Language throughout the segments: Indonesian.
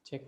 Cek.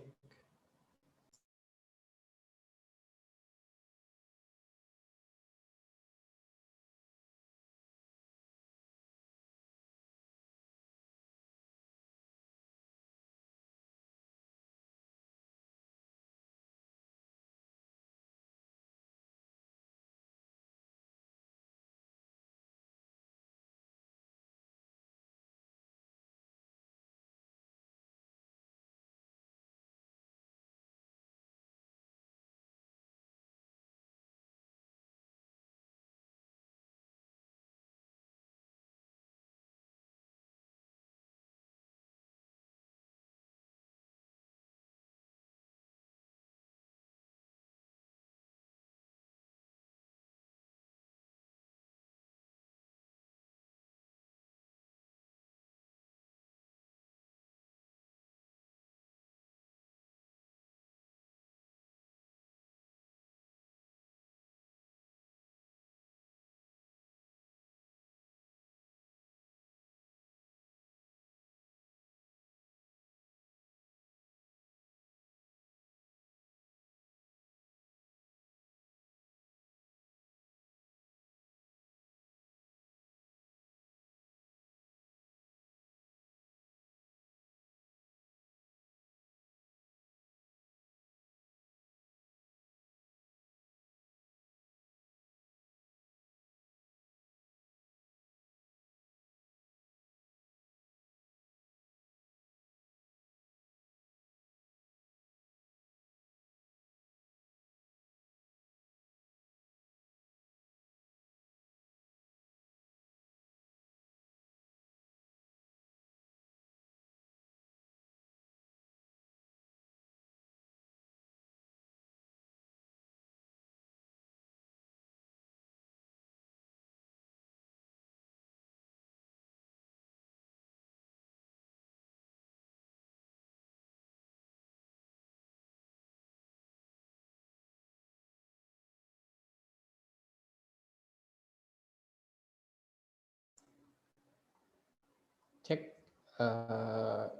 Cek.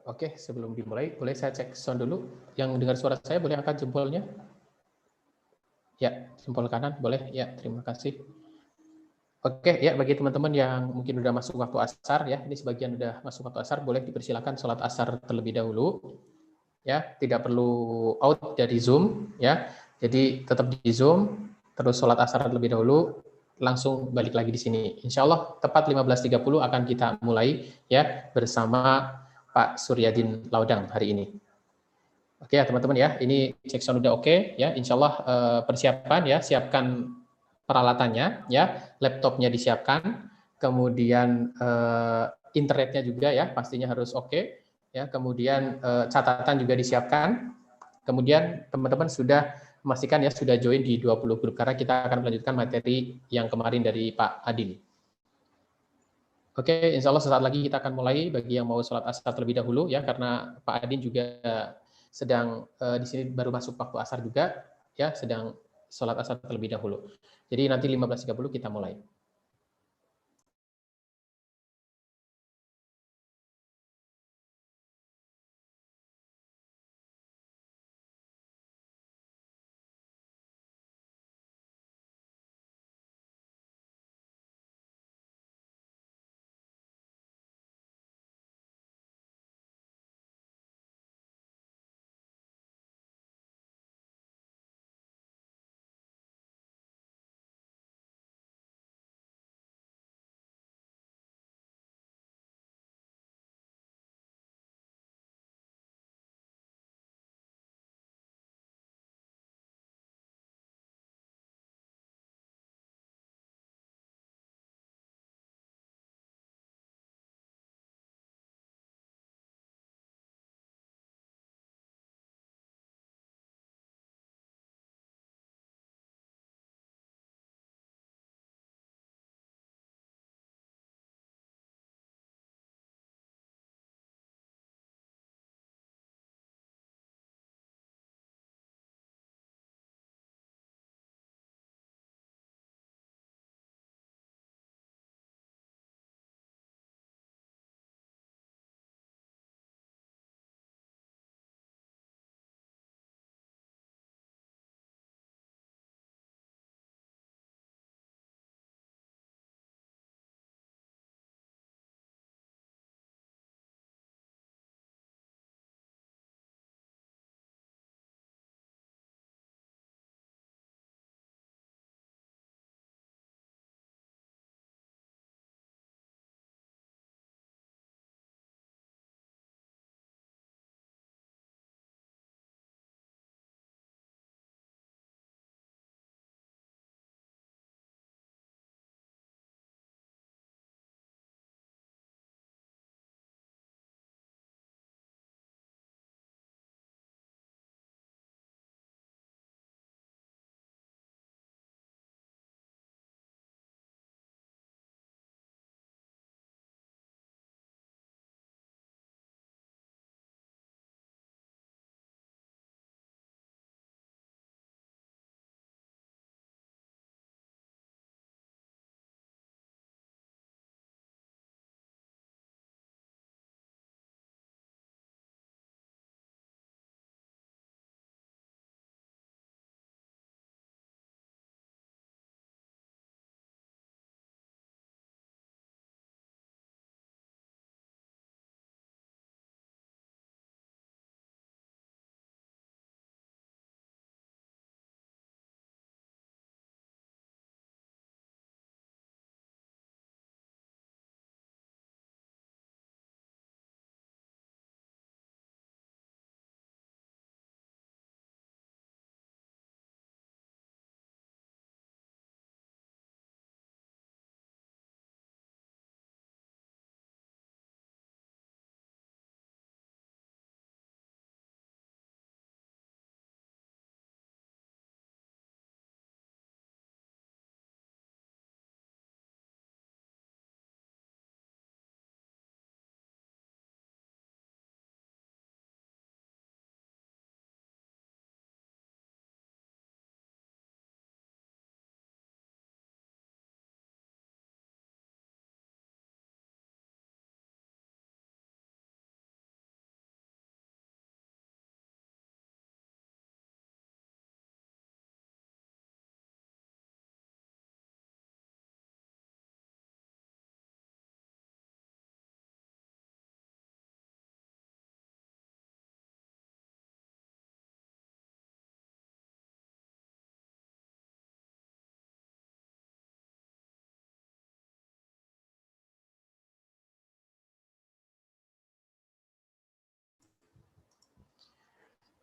Oke, sebelum dimulai, boleh saya cek sound dulu. Yang dengar suara saya boleh angkat jempolnya? Ya, jempol kanan boleh. Ya, terima kasih. Oke, ya bagi teman-teman yang mungkin sudah masuk waktu asar ya, ini sebagian sudah masuk waktu asar, boleh dipersilakan sholat asar terlebih dahulu. Ya, tidak perlu out dari Zoom ya. Jadi tetap di Zoom, terus sholat asar terlebih dahulu, langsung balik lagi di sini. Insya Allah tepat 15.30 akan kita mulai ya bersama Pak Suryadin Laudang hari ini. Oke ya teman-teman ya, ini cek sound udah oke ya. Insya Allah persiapan ya, siapkan peralatannya ya, laptopnya disiapkan, kemudian internetnya juga ya, pastinya harus oke ya. Kemudian catatan juga disiapkan. Kemudian teman-teman sudah memastikan ya sudah join di 20 grup karena kita akan melanjutkan materi yang kemarin dari Pak Adin. Oke, insya Allah sesaat lagi kita akan mulai bagi yang mau sholat asar terlebih dahulu ya, karena Pak Adin juga sedang di sini baru masuk waktu asar juga ya, sedang sholat asar terlebih dahulu. Jadi nanti 15.30 kita mulai.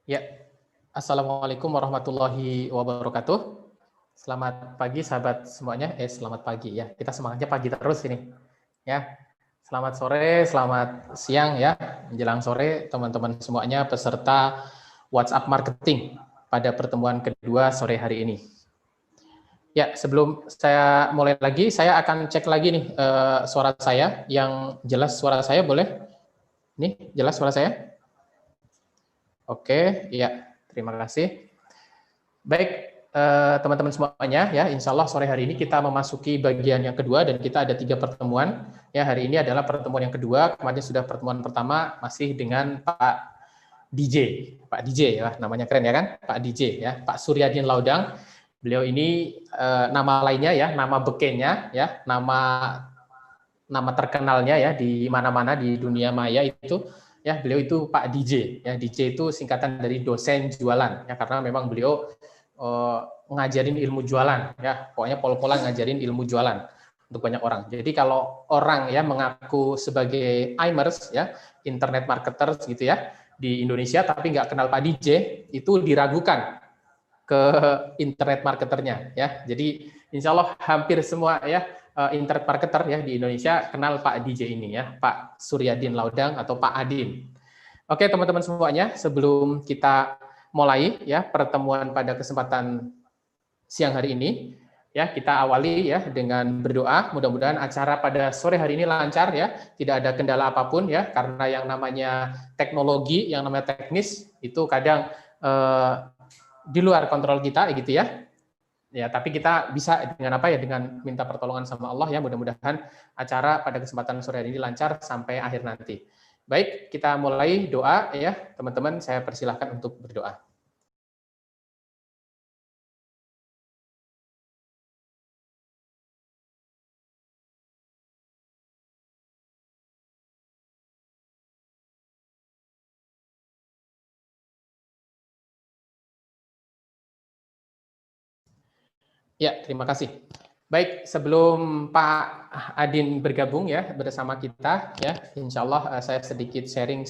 Ya, Assalamualaikum warahmatullahi wabarakatuh. Selamat pagi sahabat semuanya. Selamat pagi ya. Kita semangatnya pagi terus ini. Ya. Selamat sore, selamat siang ya. Menjelang sore teman-teman semuanya peserta WhatsApp marketing pada pertemuan kedua sore hari ini. Ya, sebelum saya mulai lagi, saya akan cek lagi nih suara saya yang jelas. Suara saya boleh? Nih, jelas suara saya? Oke, ya. Terima kasih. Baik, teman-teman semuanya, ya, insya Allah sore hari ini kita memasuki bagian yang kedua dan kita ada 3 pertemuan. Ya, hari ini adalah pertemuan yang kedua. Kemarin sudah pertemuan pertama masih dengan Pak DJ, Pak DJ ya, namanya keren ya kan, Pak DJ ya, Pak Suryadin Laudang. Beliau ini nama lainnya ya, nama bekennya ya, nama terkenalnya ya di mana-mana di dunia maya itu ya, beliau itu Pak DJ ya. DJ itu singkatan dari dosen jualan ya, karena memang beliau ngajarin ilmu jualan ya, pokoknya pol-polan ngajarin ilmu jualan untuk banyak orang. Jadi kalau orang ya mengaku sebagai IMers ya, internet marketers gitu ya di Indonesia, tapi nggak kenal Pak DJ, itu diragukan ke internet marketernya ya. Jadi insya Allah hampir semua ya internet marketer ya di Indonesia kenal Pak DJ ini ya, Pak Suryadin Laudang atau Pak Adin. Oke teman-teman semuanya, sebelum kita mulai ya pertemuan pada kesempatan siang hari ini, ya kita awali ya dengan berdoa. Mudah-mudahan acara pada sore hari ini lancar ya, tidak ada kendala apapun ya, karena yang namanya teknologi, yang namanya teknis itu kadang di luar kontrol kita gitu ya. Ya, tapi kita bisa dengan apa ya, dengan minta pertolongan sama Allah ya, mudah-mudahan acara pada kesempatan sore hari ini lancar sampai akhir nanti. Baik, kita mulai doa ya, teman-teman, saya persilahkan untuk berdoa. Ya, terima kasih. Baik, sebelum Pak Adin bergabung ya bersama kita ya, insya Allah saya sedikit sharing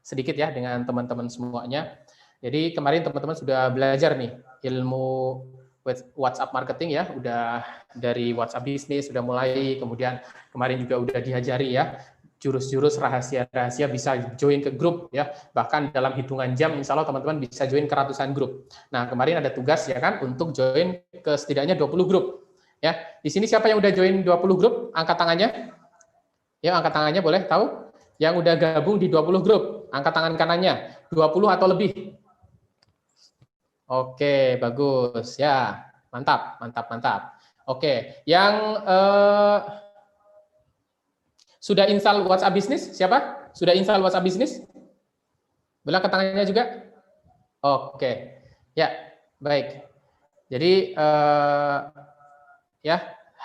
sedikit ya dengan teman-teman semuanya. Jadi kemarin teman-teman sudah belajar nih ilmu WhatsApp marketing ya, udah dari WhatsApp bisnis sudah mulai, kemudian kemarin juga udah diajari ya jurus-jurus rahasia-rahasia bisa join ke grup ya, bahkan dalam hitungan jam insya Allah teman-teman bisa join ke ratusan grup. Nah kemarin ada tugas ya kan untuk join ke setidaknya 20 grup ya. Di sini siapa yang udah join 20 grup? Angkat tangannya. Ya, angkat tangannya boleh tahu? Yang udah gabung di 20 grup, angkat tangan kanannya. 20 atau lebih? Oke, bagus. Ya, mantap, mantap, mantap. Oke, yang sudah install WhatsApp Business? Siapa? Sudah install WhatsApp Business? Boleh angkat tangannya juga? Oke, ya, baik. Jadi ya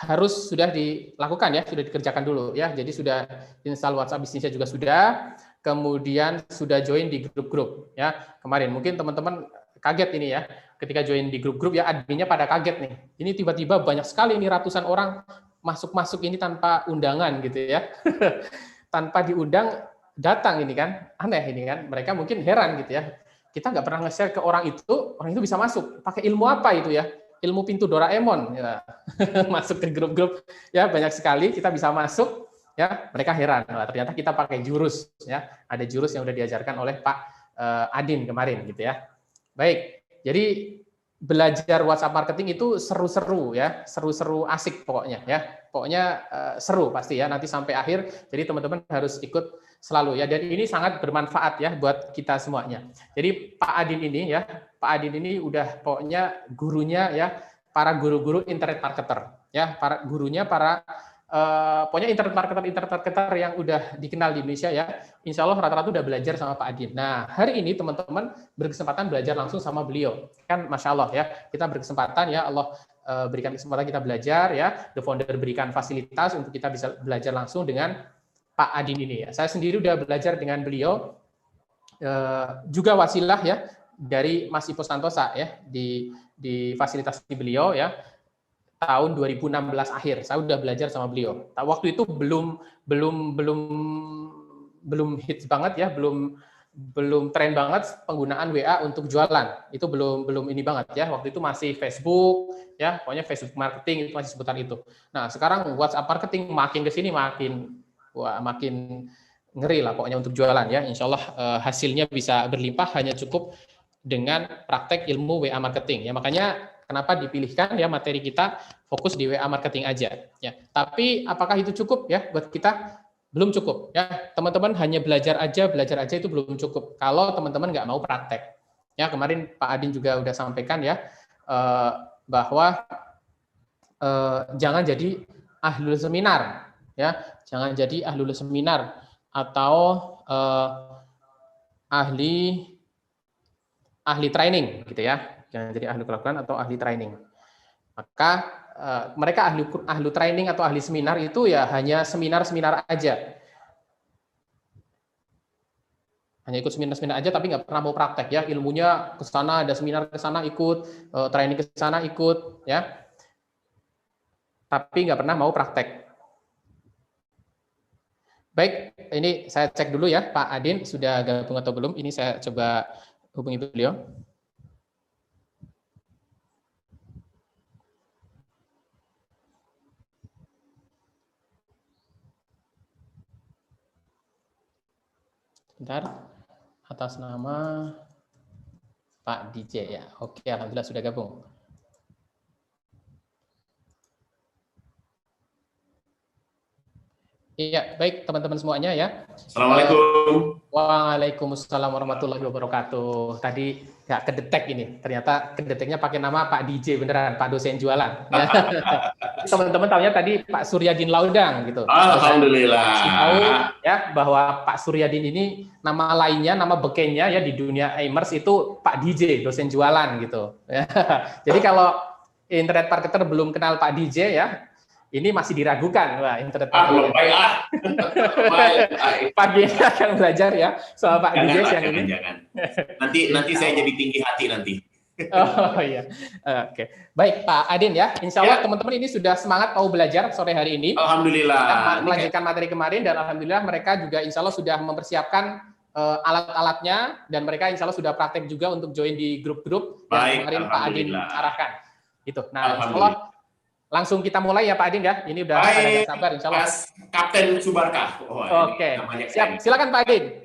harus sudah dilakukan ya, sudah dikerjakan dulu ya. Jadi sudah install WhatsApp bisnisnya juga sudah, kemudian sudah join di grup-grup ya. Kemarin mungkin teman-teman kaget ini ya, ketika join di grup-grup ya, adminnya pada kaget nih. Ini tiba-tiba banyak sekali ini ratusan orang masuk-masuk ini tanpa undangan gitu ya. Tanpa diundang datang ini kan, aneh ini kan. Mereka mungkin heran gitu ya. Kita nggak pernah nge-share ke orang itu bisa masuk. Pakai ilmu apa itu ya? Ilmu pintu Doraemon ya. Masuk ke grup-grup ya, banyak sekali kita bisa masuk ya, mereka heran. Nah, ternyata kita pakai jurus ya, ada jurus yang udah diajarkan oleh Pak Adin kemarin gitu ya. Baik, jadi belajar WhatsApp marketing itu seru-seru ya, seru-seru asik pokoknya ya, pokoknya seru pasti ya nanti sampai akhir. Jadi teman-teman harus ikut selalu ya, dan ini sangat bermanfaat ya buat kita semuanya. Jadi Pak Adin ini ya, Pak Adin ini udah pokoknya gurunya ya para guru-guru internet marketer ya, para gurunya para pokoknya internet marketer yang udah dikenal di Indonesia ya, insya Allah rata-rata udah belajar sama Pak Adin. Nah hari ini teman-teman berkesempatan belajar langsung sama beliau, kan masya Allah ya, kita berkesempatan ya, Allah berikan kesempatan kita belajar ya, the founder berikan fasilitas untuk kita bisa belajar langsung dengan Pak Adin ini ya. Saya sendiri udah belajar dengan beliau juga wasilah ya dari Mas Ipo Santosa ya, di fasilitas beliau ya, tahun 2016 akhir saya udah belajar sama beliau. Waktu itu belum hits banget ya, belum belum tren banget penggunaan WA untuk jualan. Itu belum ini banget ya. Waktu itu masih Facebook ya, pokoknya Facebook marketing itu masih sebutan itu. Nah, sekarang WhatsApp marketing makin ke sini makin ngeri lah pokoknya untuk jualan ya. Insya Allah hasilnya bisa berlimpah, hanya cukup dengan praktek ilmu WA marketing ya. Makanya kenapa dipilihkan ya materi kita fokus di WA marketing aja ya. Tapi apakah itu cukup ya buat kita? Belum cukup ya, teman-teman hanya belajar aja itu belum cukup kalau teman-teman nggak mau praktek ya. Kemarin Pak Adin juga udah sampaikan ya bahwa jangan jadi ahlul seminar ya, jangan jadi ahlul seminar atau ahli training gitu ya, jangan jadi ahli kelakuan atau ahli training. Maka mereka ahli training atau ahli seminar itu ya hanya seminar-seminar aja. Hanya ikut seminar-seminar aja tapi nggak pernah mau praktek ya. Ilmunya ke sana, ada seminar ke sana ikut, training ke sana ikut ya. Tapi nggak pernah mau praktek. Baik, ini saya cek dulu ya, Pak Adin sudah gabung atau belum? Ini saya coba hubungi beliau. Bentar, atas nama Pak DJ ya. Oke, alhamdulillah sudah gabung. Iya, baik teman-teman semuanya ya. Assalamualaikum. Waalaikumsalam warahmatullahi wabarakatuh. Tadi nggak kedetek ini, ternyata kedeteknya pakai nama Pak DJ beneran, Pak dosen jualan. Teman-teman tahunya tadi Pak Suryadin Laudang gitu. Alhamdulillah. Tahu ya bahwa Pak Suryadin ini nama lainnya, nama bekennya ya di dunia e-commerce itu Pak DJ, dosen jualan gitu. Jadi kalau internet marketer belum kenal Pak DJ ya, ini masih diragukan. Wah, internet marketer. Pagi ini akan belajar ya soal Pak DJ yang ini. Jangan. Nanti saya jadi tinggi hati nanti. Oh iya, oke. Baik Pak Adin ya, insya Allah teman-teman ini sudah semangat mau belajar sore hari ini. Alhamdulillah. Melanjutkan materi kemarin dan alhamdulillah mereka juga insya Allah sudah mempersiapkan alat-alatnya dan mereka insya Allah sudah praktek juga untuk join di grup-grup yang kemarin Pak Adin arahkan. Itu. Nah, insya Allah langsung kita mulai ya Pak Adin ya. Ini udah ada sabar insya Allah. Kapten Subarkah. Oke. Siap. Silakan Pak Adin.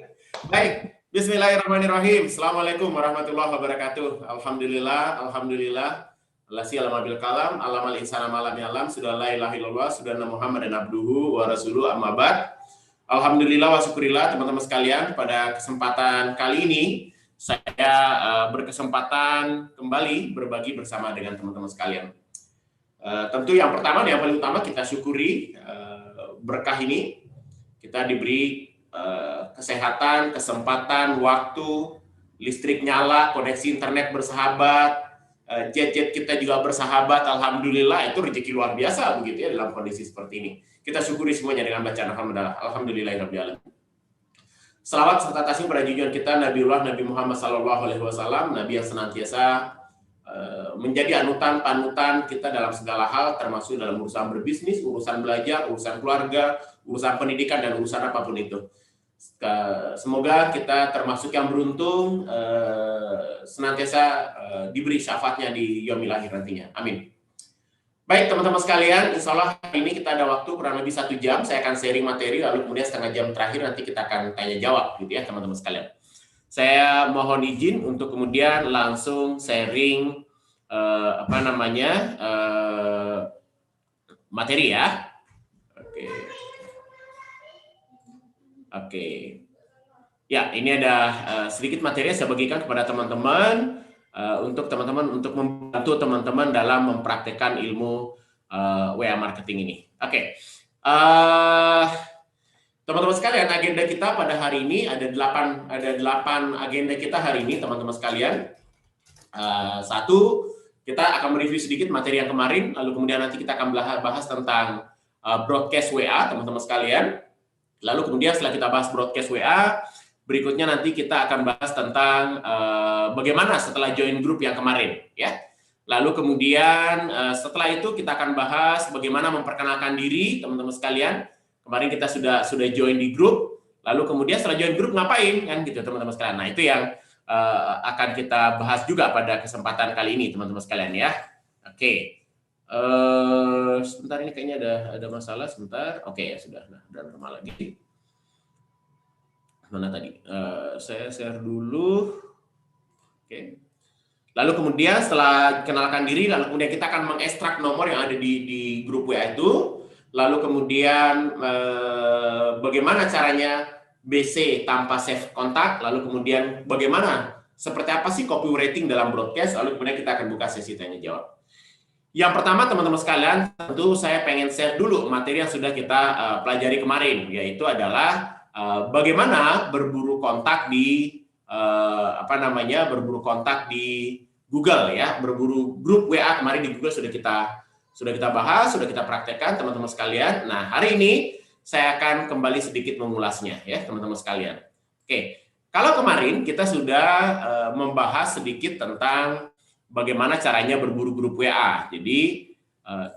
Baik. Bismillahirrahmanirrahim. Assalamualaikum warahmatullahi wabarakatuh. Alhamdulillah. Alasi alamabil kalam, alamal insana malam yalam, sudah la ilaha illallah, sudah Muhammad dan abduhu wa rasuluh amma ba'd. Alhamdulillah wa syukurillah teman-teman sekalian, pada kesempatan kali ini saya berkesempatan kembali berbagi bersama dengan teman-teman sekalian. Tentu yang pertama dan yang paling utama kita syukuri berkah ini, kita diberi kesehatan, kesempatan, waktu, listrik nyala, koneksi internet bersahabat, jet-jet kita juga bersahabat. Alhamdulillah, itu rezeki luar biasa begitu ya dalam kondisi seperti ini. Kita syukuri semuanya dengan bacaan alhamdulillahirabbil alamin. Salawat serta taslim pada junjungan kita Nabiullah Nabi Muhammad SAW, Nabi yang senantiasa menjadi anutan panutan kita dalam segala hal, termasuk dalam urusan berbisnis, urusan belajar, urusan keluarga, urusan pendidikan dan urusan apapun itu. Semoga kita termasuk yang beruntung senantiasa diberi syafaatnya di yaumil akhir nantinya. Amin. Baik teman-teman sekalian, insya Allah hari ini kita ada waktu kurang lebih 1 jam. Saya akan sharing materi, lalu kemudian setengah jam terakhir nanti kita akan tanya jawab gitu ya teman-teman sekalian. Saya mohon izin untuk kemudian langsung sharing materi ya. Oke. Ya, ini ada sedikit materi yang saya bagikan kepada teman-teman untuk membantu teman-teman dalam mempraktekkan ilmu WA marketing ini. Oke. Teman-teman sekalian, agenda kita pada hari ini ada 8 agenda kita hari ini, teman-teman sekalian. Satu, kita akan mereview sedikit materi yang kemarin, lalu kemudian nanti kita akan bahas tentang broadcast WA, teman-teman sekalian. Lalu kemudian setelah kita bahas broadcast WA, berikutnya nanti kita akan bahas tentang bagaimana setelah join grup yang kemarin, ya. Lalu kemudian setelah itu kita akan bahas bagaimana memperkenalkan diri, teman-teman sekalian. Kemarin kita sudah join di grup, Lalu kemudian setelah join grup ngapain kan gitu teman-teman sekalian. Nah, itu yang akan kita bahas juga pada kesempatan kali ini teman-teman sekalian ya. Oke. Sebentar, ini kayaknya ada masalah sebentar. Oke, ya sudah normal lagi. Mana tadi? Saya share dulu. Oke. Lalu kemudian setelah kenalkan diri, lalu kemudian kita akan mengekstrak nomor yang ada di grup WA itu. Lalu kemudian bagaimana caranya BC tanpa save kontak. Lalu kemudian bagaimana, seperti apa sih copywriting dalam broadcast. Lalu kemudian kita akan buka sesi tanya jawab. Yang pertama teman-teman sekalian, tentu saya pengen share dulu materi yang sudah kita pelajari kemarin, yaitu adalah bagaimana berburu kontak di berburu kontak di Google ya, berburu grup WA kemarin di Google sudah kita bahas, sudah kita praktekkan teman-teman sekalian. Nah, hari ini saya akan kembali sedikit mengulasnya ya teman-teman sekalian. Oke, kalau kemarin kita sudah membahas sedikit tentang bagaimana caranya berburu grup WA. Jadi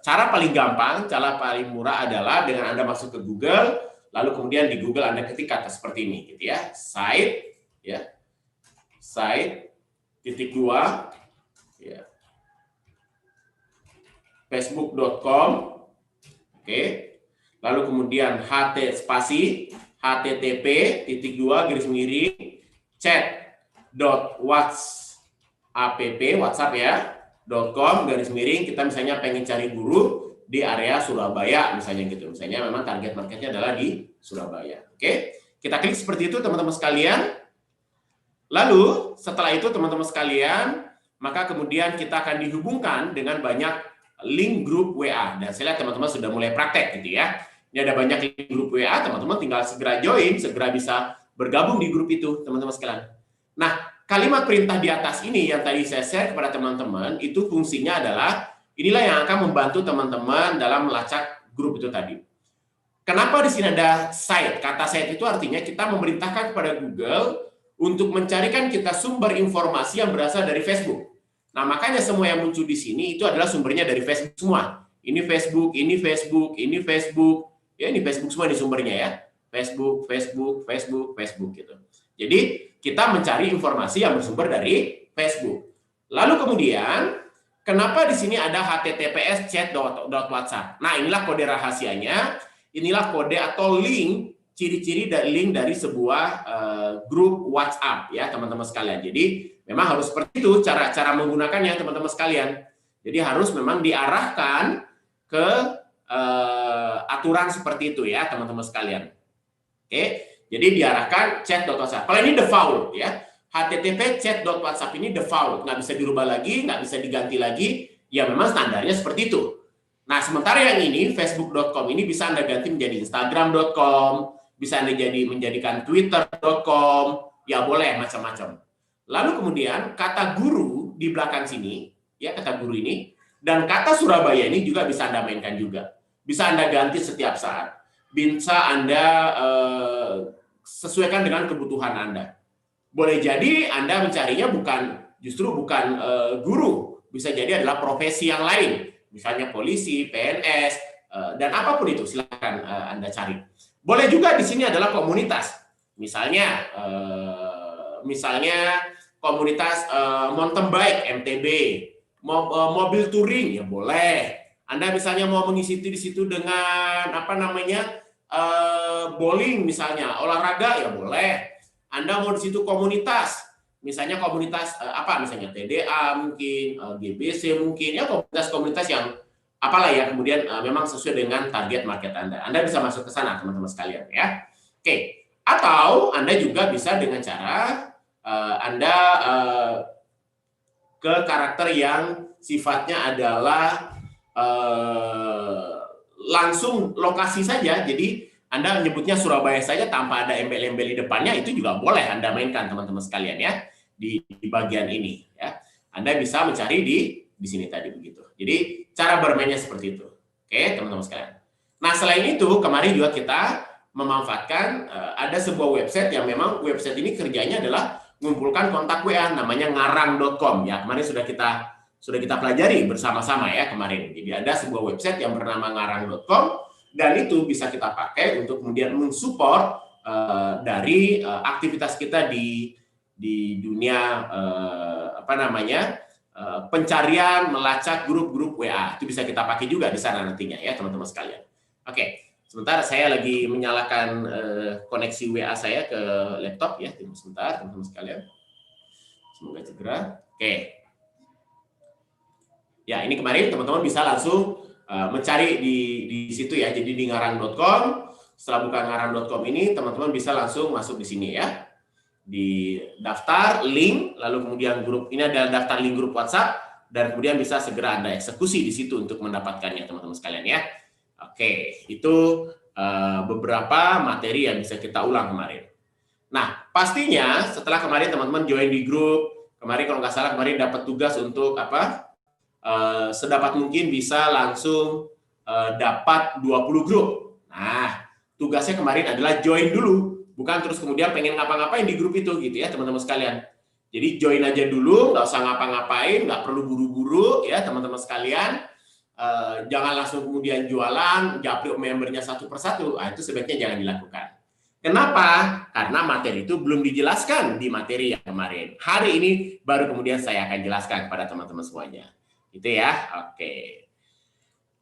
cara paling gampang, cara paling murah adalah dengan Anda masuk ke Google, lalu kemudian di Google Anda ketik kata seperti ini gitu ya, site ya, site titik 2 ya, facebook.com, oke, lalu kemudian http titik 2 garis miring chat.whatsapp ya .com garis miring, kita misalnya pengen cari guru di area Surabaya misalnya gitu, misalnya memang target marketnya adalah di Surabaya. Oke, kita klik seperti itu teman-teman sekalian. Lalu setelah itu teman-teman sekalian, maka kemudian kita akan dihubungkan dengan banyak link grup WA. Dan saya lihat teman-teman sudah mulai praktek gitu ya. Ini ada banyak link grup WA, teman-teman tinggal segera join, segera bisa bergabung di grup itu teman-teman sekalian. Nah, kalimat perintah di atas ini yang tadi saya share kepada teman-teman, itu fungsinya adalah, inilah yang akan membantu teman-teman dalam melacak grup itu tadi. Kenapa di sini ada site? Kata site itu artinya kita memerintahkan kepada Google untuk mencarikan kita sumber informasi yang berasal dari Facebook. Nah, makanya semua yang muncul di sini itu adalah sumbernya dari Facebook semua. Ini Facebook, ini Facebook, ini Facebook. Ya, ini Facebook semua di sumbernya ya. Facebook gitu. Jadi, kita mencari informasi yang bersumber dari Facebook. Lalu kemudian, kenapa di sini ada https chat.whatsapp? Nah, inilah kode rahasianya, inilah kode atau link, ciri-ciri dari link dari sebuah grup WhatsApp ya, teman-teman sekalian. Jadi, memang harus seperti itu cara menggunakannya, teman-teman sekalian. Jadi, harus memang diarahkan ke aturan seperti itu ya, teman-teman sekalian. Oke, jadi diarahkan chat.whatsapp. Kalau ini default ya, http chat.whatsapp ini default, nggak bisa dirubah lagi, nggak bisa diganti lagi, ya memang standarnya seperti itu. Nah, sementara yang ini facebook.com ini bisa Anda ganti menjadi instagram.com, bisa Anda menjadikan twitter.com, ya boleh macam-macam. Lalu kemudian kata guru di belakang sini, ya kata guru ini, dan kata Surabaya ini juga bisa Anda mainkan juga. Bisa Anda ganti setiap saat. Bisa Anda sesuaikan dengan kebutuhan Anda. Boleh jadi Anda mencarinya bukan guru, bisa jadi adalah profesi yang lain, misalnya polisi, PNS, dan apapun itu silakan Anda cari. Boleh juga di sini adalah komunitas, misalnya komunitas mountain bike MTB, mobil touring ya boleh. Anda misalnya mau mengisi di situ dengan bowling misalnya, olahraga ya boleh. Anda mau di situ komunitas, misalnya komunitas misalnya TDA mungkin, GBC mungkin, ya komunitas-komunitas yang apalah ya, kemudian memang sesuai dengan target market Anda. Anda bisa masuk ke sana teman-teman sekalian ya. Oke, atau Anda juga bisa dengan cara Anda ke karakter yang sifatnya adalah langsung lokasi saja. Jadi Anda menyebutnya Surabaya saja tanpa ada embel-embel di depannya, itu juga boleh Anda mainkan teman-teman sekalian ya di bagian ini ya. Anda bisa mencari di sini tadi begitu. Jadi cara bermainnya seperti itu. Oke, teman-teman sekalian. Nah, selain itu kemarin juga kita memanfaatkan ada sebuah website yang memang website ini kerjanya adalah mengumpulkan kontak WA, namanya ngarang.com ya. Kemarin sudah kita pelajari bersama-sama ya kemarin. Jadi ada sebuah website yang bernama ngarang.com, dan itu bisa kita pakai untuk kemudian mensupport dari aktivitas kita di dunia pencarian, melacak grup-grup WA. Itu bisa kita pakai juga di sana nantinya ya teman-teman sekalian. Oke, sebentar saya lagi menyalakan koneksi WA saya ke laptop ya. Tunggu sebentar teman-teman sekalian. Semoga segera. Oke. Ya, ini kemarin teman-teman bisa langsung mencari di situ ya. Jadi di ngarang.com. Setelah buka ngarang.com ini, teman-teman bisa langsung masuk di sini ya. Di daftar link, lalu kemudian grup ini adalah daftar link grup WhatsApp, dan kemudian bisa segera Anda eksekusi di situ untuk mendapatkannya teman-teman sekalian ya. Oke, itu beberapa materi yang bisa kita ulang kemarin. Nah, pastinya setelah kemarin teman-teman join di grup, kemarin kalau nggak salah kemarin dapat tugas untuk sedapat mungkin bisa langsung dapat 20 grup. Nah, tugasnya kemarin adalah join dulu. Bukan terus kemudian pengen ngapa-ngapain di grup itu gitu ya teman-teman sekalian. Jadi join aja dulu, nggak usah ngapa-ngapain, nggak perlu buru-buru ya teman-teman sekalian. Jangan langsung kemudian jualan, japri membernya satu persatu. Nah, itu sebaiknya jangan dilakukan. Kenapa? Karena materi itu belum dijelaskan di materi yang kemarin. Hari ini baru kemudian saya akan jelaskan kepada teman-teman semuanya. Gitu ya.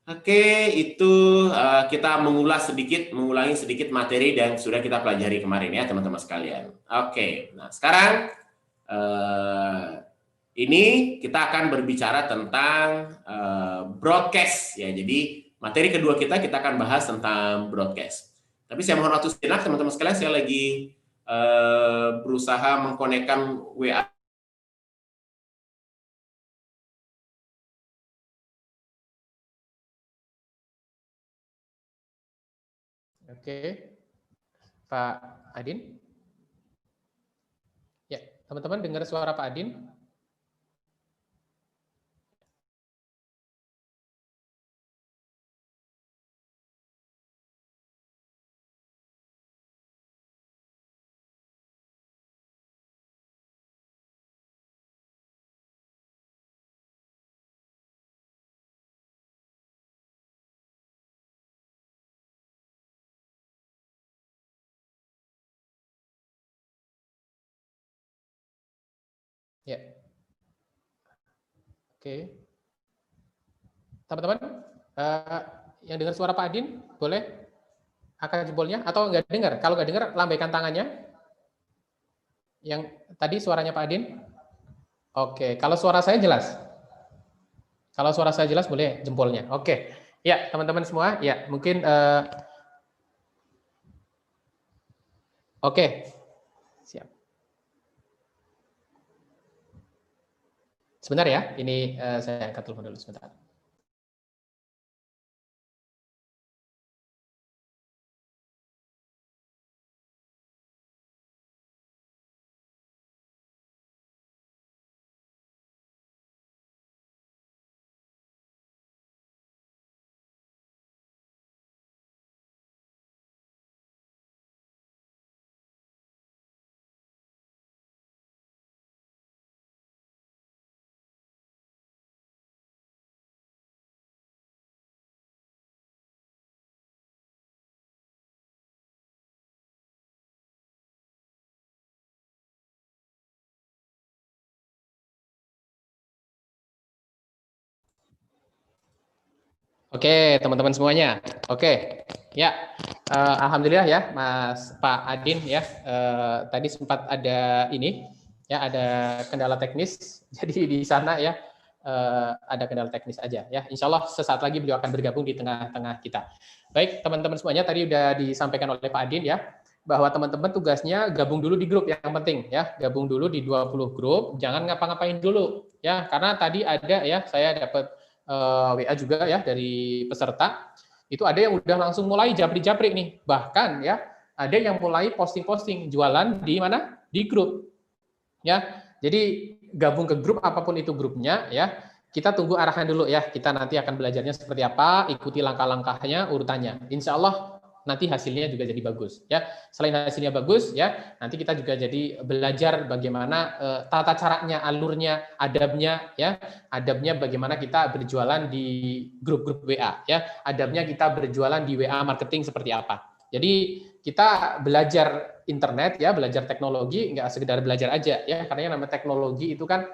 Oke, itu kita mengulangi sedikit materi dan sudah kita pelajari kemarin ya teman-teman sekalian. Oke, nah sekarang ini kita akan berbicara tentang broadcast ya. Jadi materi kedua kita akan bahas tentang broadcast. Tapi saya mohon waktu sejenak teman-teman sekalian, saya lagi berusaha mengkonekkan WA. Oke, Pak Adin. Ya, teman-teman dengar suara Pak Adin? Ya. Oke. Teman-teman, yang dengar suara Pak Adin, boleh angkat jempolnya atau nggak dengar? Kalau nggak dengar, lambaikan tangannya. Yang tadi suaranya Pak Adin? Oke, kalau suara saya jelas? Kalau suara saya jelas, boleh jempolnya. Oke. Ya, teman-teman semua, ya mungkin oke. Siap. Sebentar ya, ini saya angkat telepon dulu sebentar. Oke, teman-teman semuanya. Oke, ya, alhamdulillah ya, Mas Pak Adin ya. Tadi sempat ada ini, ya, ada kendala teknis. Jadi di sana ya ada kendala teknis aja ya. Insya Allah sesaat lagi beliau akan bergabung di tengah-tengah kita. Baik, teman-teman semuanya, tadi udah disampaikan oleh Pak Adin ya, bahwa teman-teman tugasnya gabung dulu di grup yang penting ya, gabung dulu di 20 grup, jangan ngapa-ngapain dulu ya, karena tadi ada ya, saya dapat WA juga ya dari peserta, itu ada yang udah langsung mulai japri-japri nih, bahkan ya ada yang mulai posting-posting jualan di mana, di grup ya. Jadi gabung ke grup apapun itu grupnya ya, kita tunggu arahan dulu ya, kita nanti akan belajarnya seperti apa, ikuti langkah-langkahnya, urutannya, insya Allah nanti hasilnya juga jadi bagus ya. Selain hasilnya bagus ya, nanti kita juga jadi belajar bagaimana tata caranya, alurnya, adabnya ya, adabnya bagaimana kita berjualan di grup-grup WA ya, adabnya kita berjualan di WA marketing seperti apa. Jadi kita belajar internet ya, belajar teknologi nggak sekedar belajar aja ya, karena yang namanya teknologi itu kan